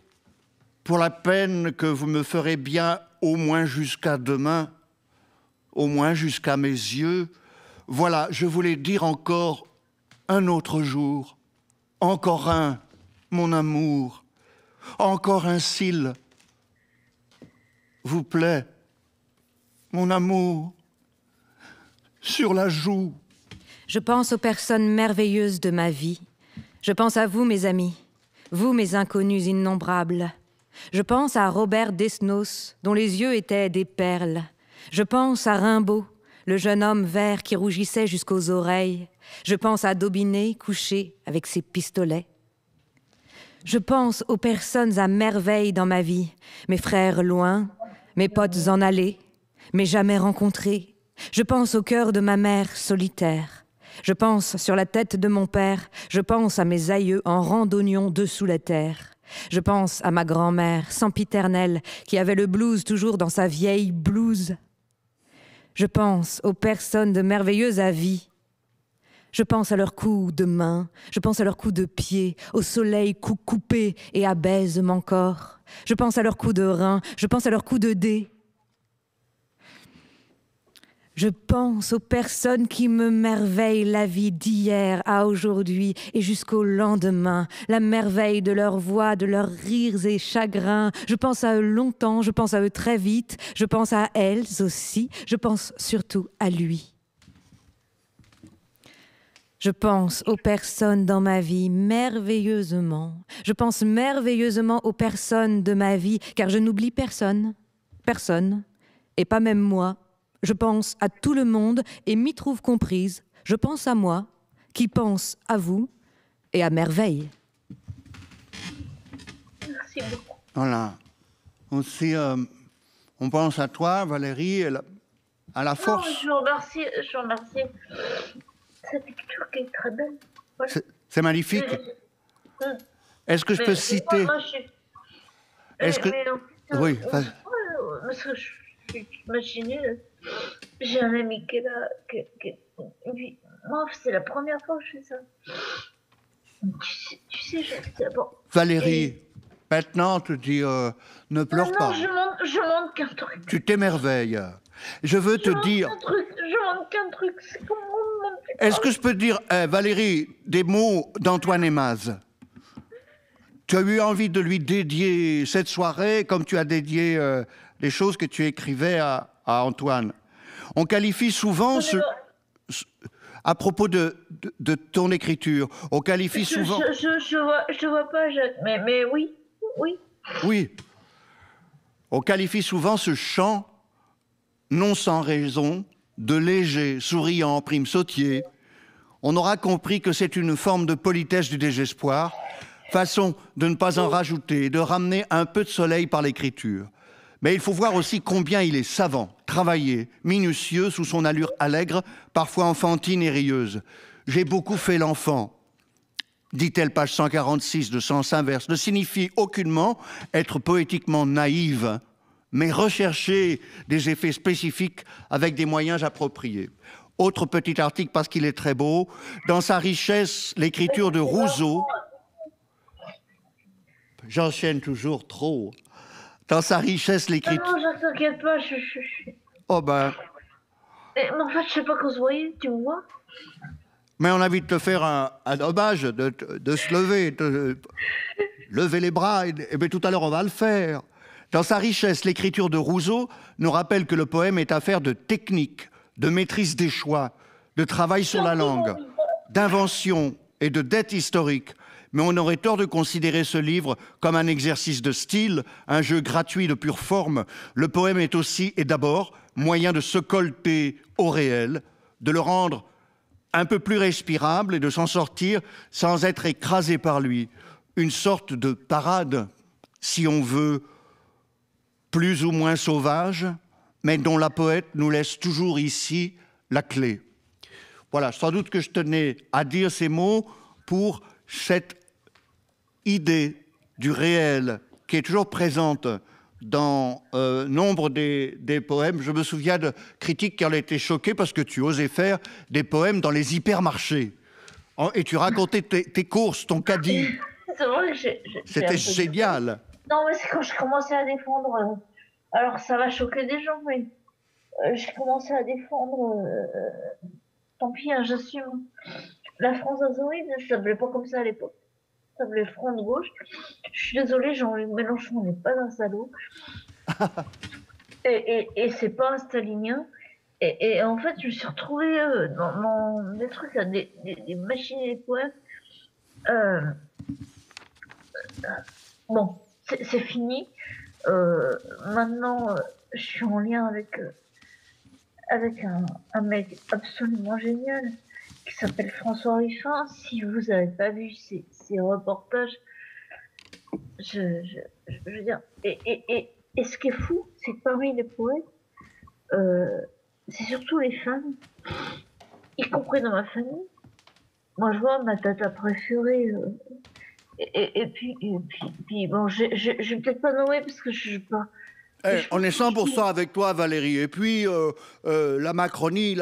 Speaker 2: pour la peine que vous me ferez bien au moins jusqu'à demain, au moins jusqu'à mes yeux. Voilà, je voulais dire encore un autre jour, encore un, mon amour, encore un cil, vous plaît, mon amour, sur la joue.
Speaker 1: Je pense aux personnes merveilleuses de ma vie. Je pense à vous, mes amis, vous, mes inconnus innombrables. Je pense à Robert Desnos, dont les yeux étaient des perles. Je pense à Rimbaud, le jeune homme vert qui rougissait jusqu'aux oreilles. Je pense à Daubiné, couché avec ses pistolets. Je pense aux personnes à merveille dans ma vie, mes frères loin, mes potes en allée, mais jamais rencontrés. Je pense au cœur de ma mère solitaire. Je pense sur la tête de mon père. Je pense à mes aïeux en randonnion dessous la terre. Je pense à ma grand-mère sempiternelle qui avait le blues toujours dans sa vieille blouse. Je pense aux personnes de merveilleuses à vie. Je pense à leurs coups de main, je pense à leurs coups de pied, au soleil coupé et abaise mon corps. Je pense à leurs coups de rein, je pense à leurs coups de dés. Je pense aux personnes qui me merveillent la vie d'hier à aujourd'hui et jusqu'au lendemain, la merveille de leur voix, de leurs rires et chagrins. Je pense à eux longtemps, je pense à eux très vite, je pense à elles aussi, je pense surtout à lui. Je pense aux personnes dans ma vie merveilleusement. Je pense merveilleusement aux personnes de ma vie, car je n'oublie personne, et pas même moi. Je pense à tout le monde et m'y trouve comprise. Je pense à moi, qui pense à vous et à merveille.
Speaker 6: Merci beaucoup.
Speaker 2: Voilà. Aussi, on pense à toi, Valérie, à la force.
Speaker 6: Non, je vous remercie. Cette lecture qui est très belle. Voilà.
Speaker 2: C'est magnifique. Est-ce que je peux citer... Est-ce que... Oui,
Speaker 6: parce que imaginez, j'ai un ami qui est là, moi, c'est la première fois que je fais ça. Tu sais, bon.
Speaker 2: Valérie, maintenant, tu dis, ne pleure pas.
Speaker 6: Non, je montre qu'un truc.
Speaker 2: Tu t'émerveilles. Je veux te dire...
Speaker 6: Je montre qu'un truc, c'est comme mon...
Speaker 2: Est-ce que je peux te dire, Valérie, des mots d'Antoine Aimaz? Tu as eu envie de lui dédier cette soirée comme tu as dédié les choses que tu écrivais à Antoine. On qualifie souvent à propos de ton écriture, on qualifie souvent...
Speaker 6: Je vois pas, mais oui.
Speaker 2: Oui. On qualifie souvent ce chant, non sans raison, de léger, souriant, prime sautier. On aura compris que c'est une forme de politesse du désespoir, façon de ne pas en rajouter, de ramener un peu de soleil par l'écriture. Mais il faut voir aussi combien il est savant, travaillé, minutieux sous son allure allègre, parfois enfantine et rieuse. J'ai beaucoup fait l'enfant, dit-elle, page 146 de Sens inverse, ne signifie aucunement être poétiquement naïve, mais rechercher des effets spécifiques avec des moyens appropriés. Autre petit article parce qu'il est très beau, dans sa richesse, l'écriture de Rousseau, j'enchaîne toujours trop, dans sa richesse, l'écriture...
Speaker 6: Non, je t'inquiète pas,
Speaker 2: Oh ben...
Speaker 6: Mais en fait, je sais pas qu'on se voyait, tu me vois?
Speaker 2: Mais on a envie de te faire un hommage, de se lever, de lever les bras, et bien tout à l'heure on va le faire. Dans sa richesse, l'écriture de Rousseau nous rappelle que le poème est affaire de technique, de maîtrise des choix, de travail sur la langue, d'invention et de dette historique. Mais on aurait tort de considérer ce livre comme un exercice de style, un jeu gratuit de pure forme. Le poème est aussi et d'abord moyen de se colter au réel, de le rendre un peu plus respirable et de s'en sortir sans être écrasé par lui. Une sorte de parade, si on veut, plus ou moins sauvage, mais dont la poète nous laisse toujours ici la clé. Voilà, sans doute que je tenais à dire ces mots pour cette idée du réel qui est toujours présente dans nombre des poèmes. Je me souviens de critiques qui en étaient choquées parce que tu osais faire des poèmes dans les hypermarchés. Et tu racontais tes courses, ton caddie.
Speaker 6: C'est vrai que
Speaker 2: c'était génial.
Speaker 6: Non, mais c'est quand je commençais à défendre... alors, ça va choquer des gens, mais... j'ai commencé à défendre... tant pis, hein, j'assume. La France azoride, ça s'appelait pas comme ça à l'époque. Ça s'appelait Front de gauche. Je suis désolée, Jean-Luc Mélenchon n'est pas un salaud. et c'est pas un stalinien. Et en fait, je me suis retrouvée dans des trucs, des machines et des poèmes. Bon, c'est fini. Maintenant, je suis en lien avec un mec absolument génial qui s'appelle François Ruffin. Si vous n'avez pas vu ces reportages, je veux dire, et ce qui est fou, c'est que parmi les poètes, c'est surtout les femmes, y compris dans ma famille. Moi, je vois ma tata préférée, et puis bon, je vais peut-être pas nommer parce que je sais pas.
Speaker 2: On est 100% avec toi, Valérie. Et puis, la Macronie,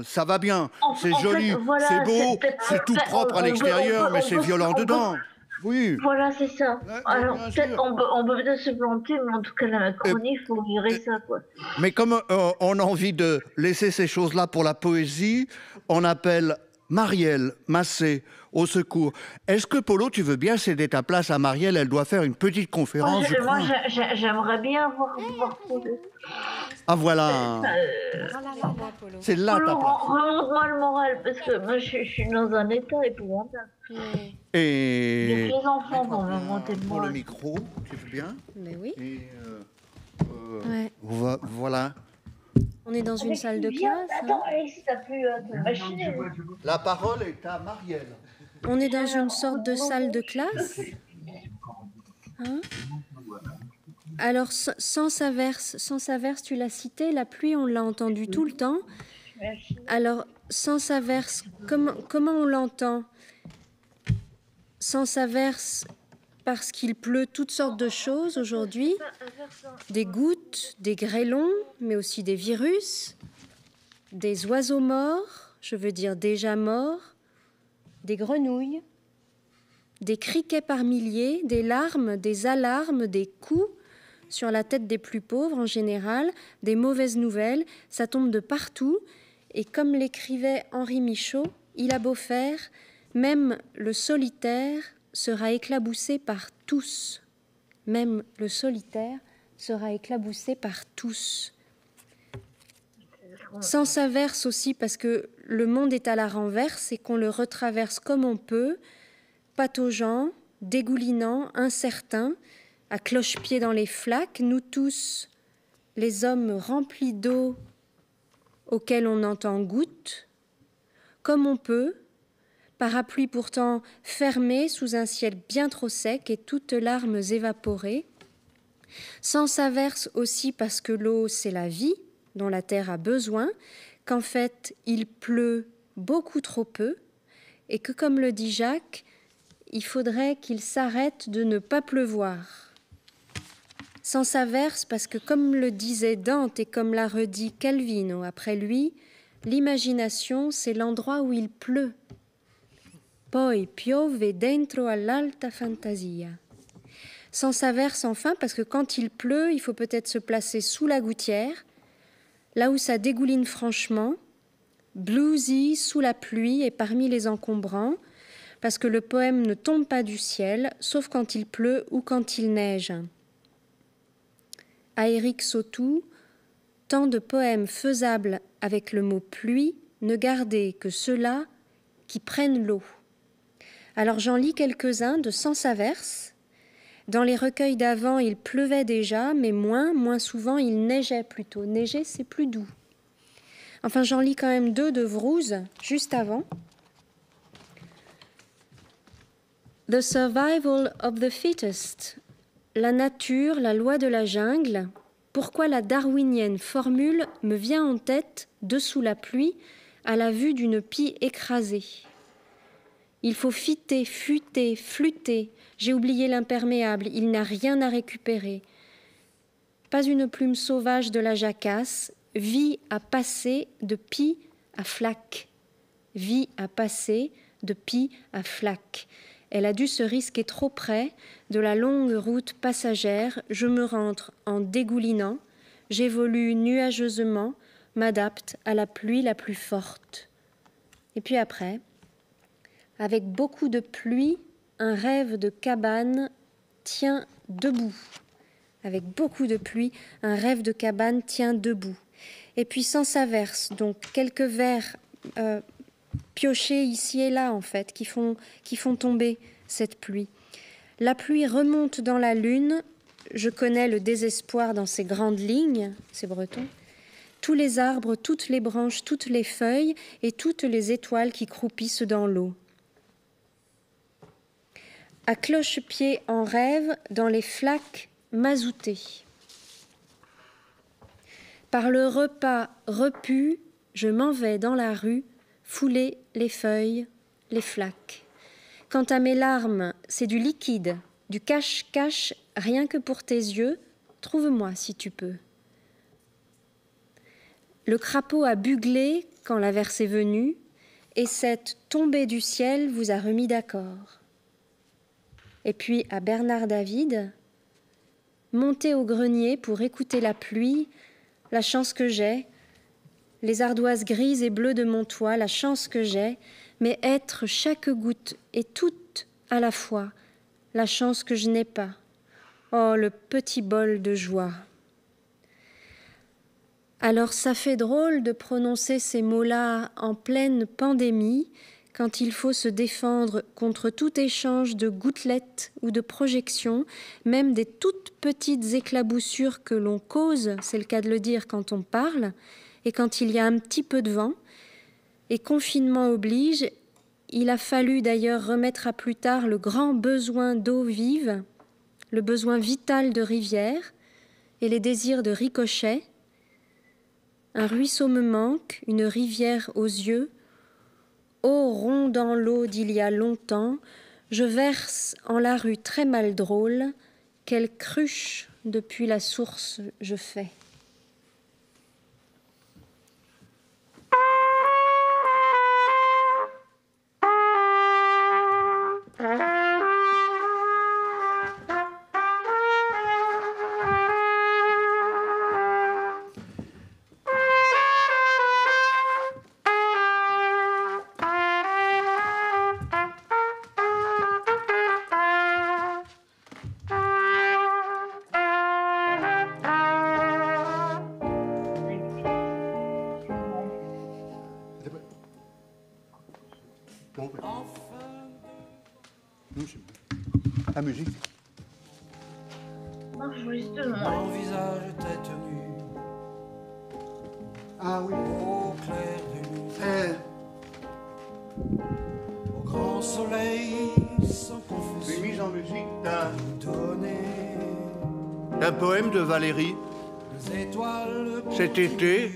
Speaker 2: ça va bien. C'est joli,
Speaker 6: fait, voilà,
Speaker 2: c'est beau, c'est tout propre à l'extérieur, mais c'est violent dedans. Oui.
Speaker 6: Voilà, c'est ça. Alors, peut-être, on peut peut-être se planter, mais en tout cas, la Macronie, il faut virer ça, quoi.
Speaker 2: Mais comme on a envie de laisser ces choses-là pour la poésie, on appelle Marielle Massé au secours. Est-ce que, Polo, tu veux bien céder ta place à Marielle? Elle doit faire une petite conférence,
Speaker 6: Moi, j'aimerais bien voir Polo.
Speaker 2: Ah, voilà. C'est là ta place.
Speaker 6: Remonte-moi le moral, parce que moi, je suis dans un état épouvantable.
Speaker 2: Et...
Speaker 6: Les enfants vont me monter le
Speaker 2: pour
Speaker 6: moral.
Speaker 2: le micro, tu veux bien?
Speaker 5: Mais oui.
Speaker 2: Et,
Speaker 5: Ouais.
Speaker 2: voilà.
Speaker 5: On est dans une salle de classe.
Speaker 6: Attends, Alexis, t'as plus de machine.
Speaker 2: La parole est à Marielle.
Speaker 5: On est dans une sorte de salle de classe. Hein? Alors, sans Saverse, tu l'as cité, la pluie, on l'a entendu tout le temps. Alors, sans Saverse, comment on l'entend? Sans Saverse, parce qu'il pleut toutes sortes de choses aujourd'hui. Des gouttes, des grêlons, mais aussi des virus, des oiseaux morts, je veux dire déjà morts, des grenouilles, des criquets par milliers, des larmes, des alarmes, des coups sur la tête des plus pauvres en général, des mauvaises nouvelles, ça tombe de partout. Et comme l'écrivait Henri Michaud, il a beau faire, même le solitaire sera éclaboussé par tous. Même le solitaire sera éclaboussé par tous. Sans Saverse aussi, parce que le monde est à la renverse et qu'on le retraverse comme on peut, pataugeant, dégoulinant, incertain, à cloche-pied dans les flaques, nous tous, les hommes remplis d'eau auxquels on entend gouttes, comme on peut, parapluie pourtant fermé sous un ciel bien trop sec et toutes larmes évaporées. Sans Saverse aussi parce que l'eau, c'est la vie dont la terre a besoin, qu'en fait, il pleut beaucoup trop peu et que, comme le dit Jacques, il faudrait qu'il s'arrête de ne pas pleuvoir. Sans Saverse parce que, comme le disait Dante et comme l'a redit Calvino après lui, l'imagination, c'est l'endroit où il pleut. Poi piove dentro all'alta fantasia. Sans Saverse enfin, parce que quand il pleut, il faut peut-être se placer sous la gouttière, là où ça dégouline franchement, bluesy, sous la pluie et parmi les encombrants, parce que le poème ne tombe pas du ciel, sauf quand il pleut ou quand il neige. À Éric Sautou, tant de poèmes faisables avec le mot pluie, ne gardez que ceux-là qui prennent l'eau. Alors j'en lis quelques-uns de Sans Saverse. Dans les recueils d'avant, il pleuvait déjà, mais moins souvent, il neigeait plutôt. Neiger, c'est plus doux. Enfin, j'en lis quand même 2 de Vrouze, juste avant. The survival of the fittest. La nature, la loi de la jungle. Pourquoi la darwinienne formule me vient en tête, dessous la pluie, à la vue d'une pie écrasée. Il faut fitter, futer, flûter. J'ai oublié l'imperméable, il n'a rien à récupérer. Pas une plume sauvage de la jacasse, vie à passer de pie à flaque. Vie à passer de pie à flaque. Elle a dû se risquer trop près de la longue route passagère. Je me rentre en dégoulinant, j'évolue nuageusement, m'adapte à la pluie la plus forte. Et puis après, avec beaucoup de pluie, un rêve de cabane tient debout. Avec beaucoup de pluie, un rêve de cabane tient debout. Et puis Sans Saverse, donc quelques vers piochés ici et là, en fait, qui font tomber cette pluie. La pluie remonte dans la lune, je connais le désespoir dans ces grandes lignes, c'est breton. Tous les arbres, toutes les branches, toutes les feuilles et toutes les étoiles qui croupissent dans l'eau. À cloche-pied en rêve, dans les flaques mazoutées. Par le repas repu, je m'en vais dans la rue, fouler les feuilles, les flaques. Quant à mes larmes, c'est du liquide, du cache-cache, rien que pour tes yeux, trouve-moi si tu peux. Le crapaud a buglé quand l'averse est venue, et cette tombée du ciel vous a remis d'accord. Et puis à Bernard David, monter au grenier pour écouter la pluie, la chance que j'ai, les ardoises grises et bleues de mon toit, la chance que j'ai, mais être chaque goutte et toute à la fois, la chance que je n'ai pas. Oh, le petit bol de joie. Alors ça fait drôle de prononcer ces mots-là en pleine pandémie, quand il faut se défendre contre tout échange de gouttelettes ou de projections, même des toutes petites éclaboussures que l'on cause, c'est le cas de le dire quand on parle, et quand il y a un petit peu de vent, et confinement oblige, il a fallu d'ailleurs remettre à plus tard le grand besoin d'eau vive, le besoin vital de rivière et les désirs de ricochet. Un ruisseau me manque, une rivière aux yeux. Ô rond dans l'eau d'il y a longtemps, je verse en la rue très mal drôle, quelle cruche depuis la source je fais.
Speaker 2: La musique.
Speaker 9: Mon visage tête nue.
Speaker 2: Ah oui.
Speaker 9: Au clair de lune. Au grand soleil sans confession.
Speaker 2: Une mise en musique
Speaker 9: d'un
Speaker 2: poème de Valérie. Cet été,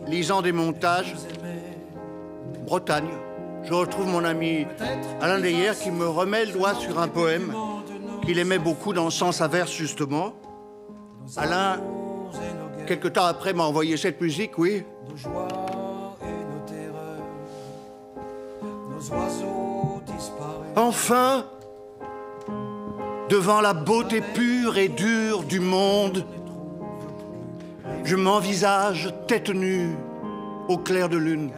Speaker 2: lisant des montages, Bretagne. Je retrouve mon ami Alain Deyer qui me remet le doigt sur un poème qu'il aimait beaucoup dans Sens Averse, justement. Alain, quelque temps après, m'a envoyé cette musique, oui.
Speaker 9: Nos joies et nos terreurs, nos oiseaux disparaissent.
Speaker 2: Enfin, devant la beauté pure et dure du monde, je m'envisage tête nue au clair de lune.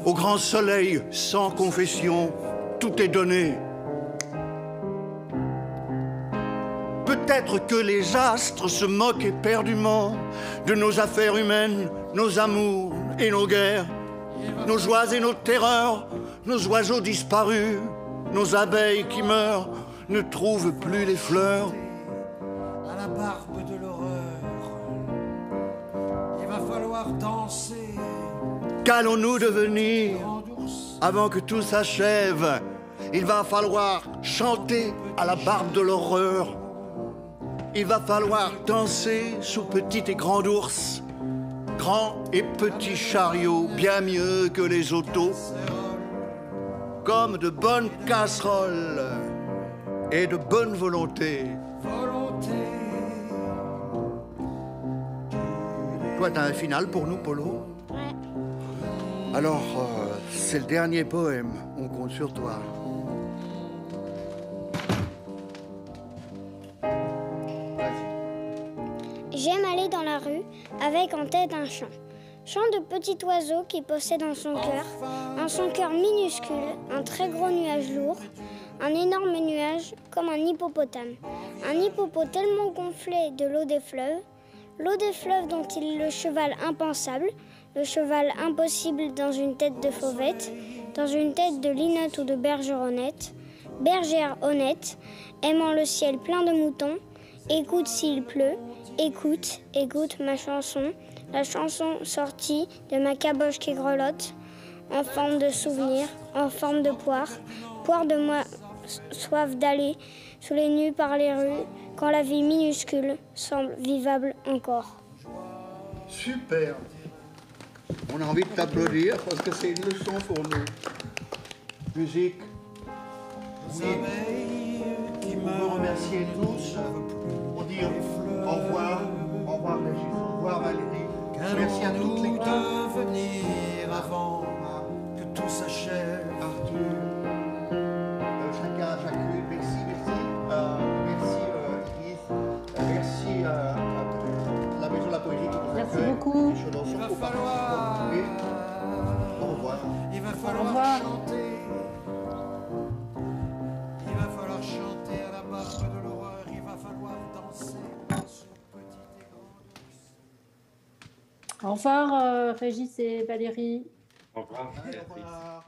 Speaker 2: Au grand soleil, sans confession, tout est donné. Peut-être que les astres se moquent éperdument de nos affaires humaines, nos amours et nos guerres, nos joies et nos terreurs, nos oiseaux disparus, nos abeilles qui meurent, ne trouvent plus les fleurs.
Speaker 9: À la barbe de l'horreur, il va falloir danser.
Speaker 2: Qu'allons-nous devenir avant que tout s'achève? Il va falloir chanter à la barbe de l'horreur. Il va falloir danser sous petit et grand ours, grand et petit chariot, bien mieux que les autos, comme de bonnes casseroles et de bonne volonté. Toi, t'as un final pour nous, Polo? Alors, c'est le dernier poème. On compte sur toi.
Speaker 4: J'aime aller dans la rue avec en tête un chant. Chant de petit oiseau qui possède en son cœur minuscule, un très gros nuage lourd, un énorme nuage comme un hippopotame. Un hippopotame tellement gonflé de l'eau des fleuves dont il est le cheval impensable, le cheval impossible dans une tête de fauvette, dans une tête de linotte ou de bergeronnette, bergère honnête, aimant le ciel plein de moutons, écoute s'il pleut, écoute, écoute ma chanson, la chanson sortie de ma caboche qui grelotte, en forme de souvenir, en forme de poire, poire de moi soif d'aller sous les nues par les rues, quand la vie minuscule semble vivable encore.
Speaker 2: Super. On a envie de t'applaudir parce que c'est une leçon pour nous. Musique. Oui. On veut remercier tous pour dire au revoir Régis, au revoir Valérie. Merci à toute l'équipe.
Speaker 9: De venir avant que tout s'achève.
Speaker 2: Arthur, chacune, merci Iris, merci la Maison de la Poésie qui nous
Speaker 8: Merci
Speaker 2: accueille.
Speaker 8: beaucoup.
Speaker 2: Il va falloir. Au revoir.
Speaker 9: Il va falloir chanter. Il va falloir chanter à la barbe de l'horreur. Il va falloir danser sur petite et grande douce.
Speaker 8: Au revoir, Régis et Valérie.
Speaker 7: Au revoir.
Speaker 2: Au revoir.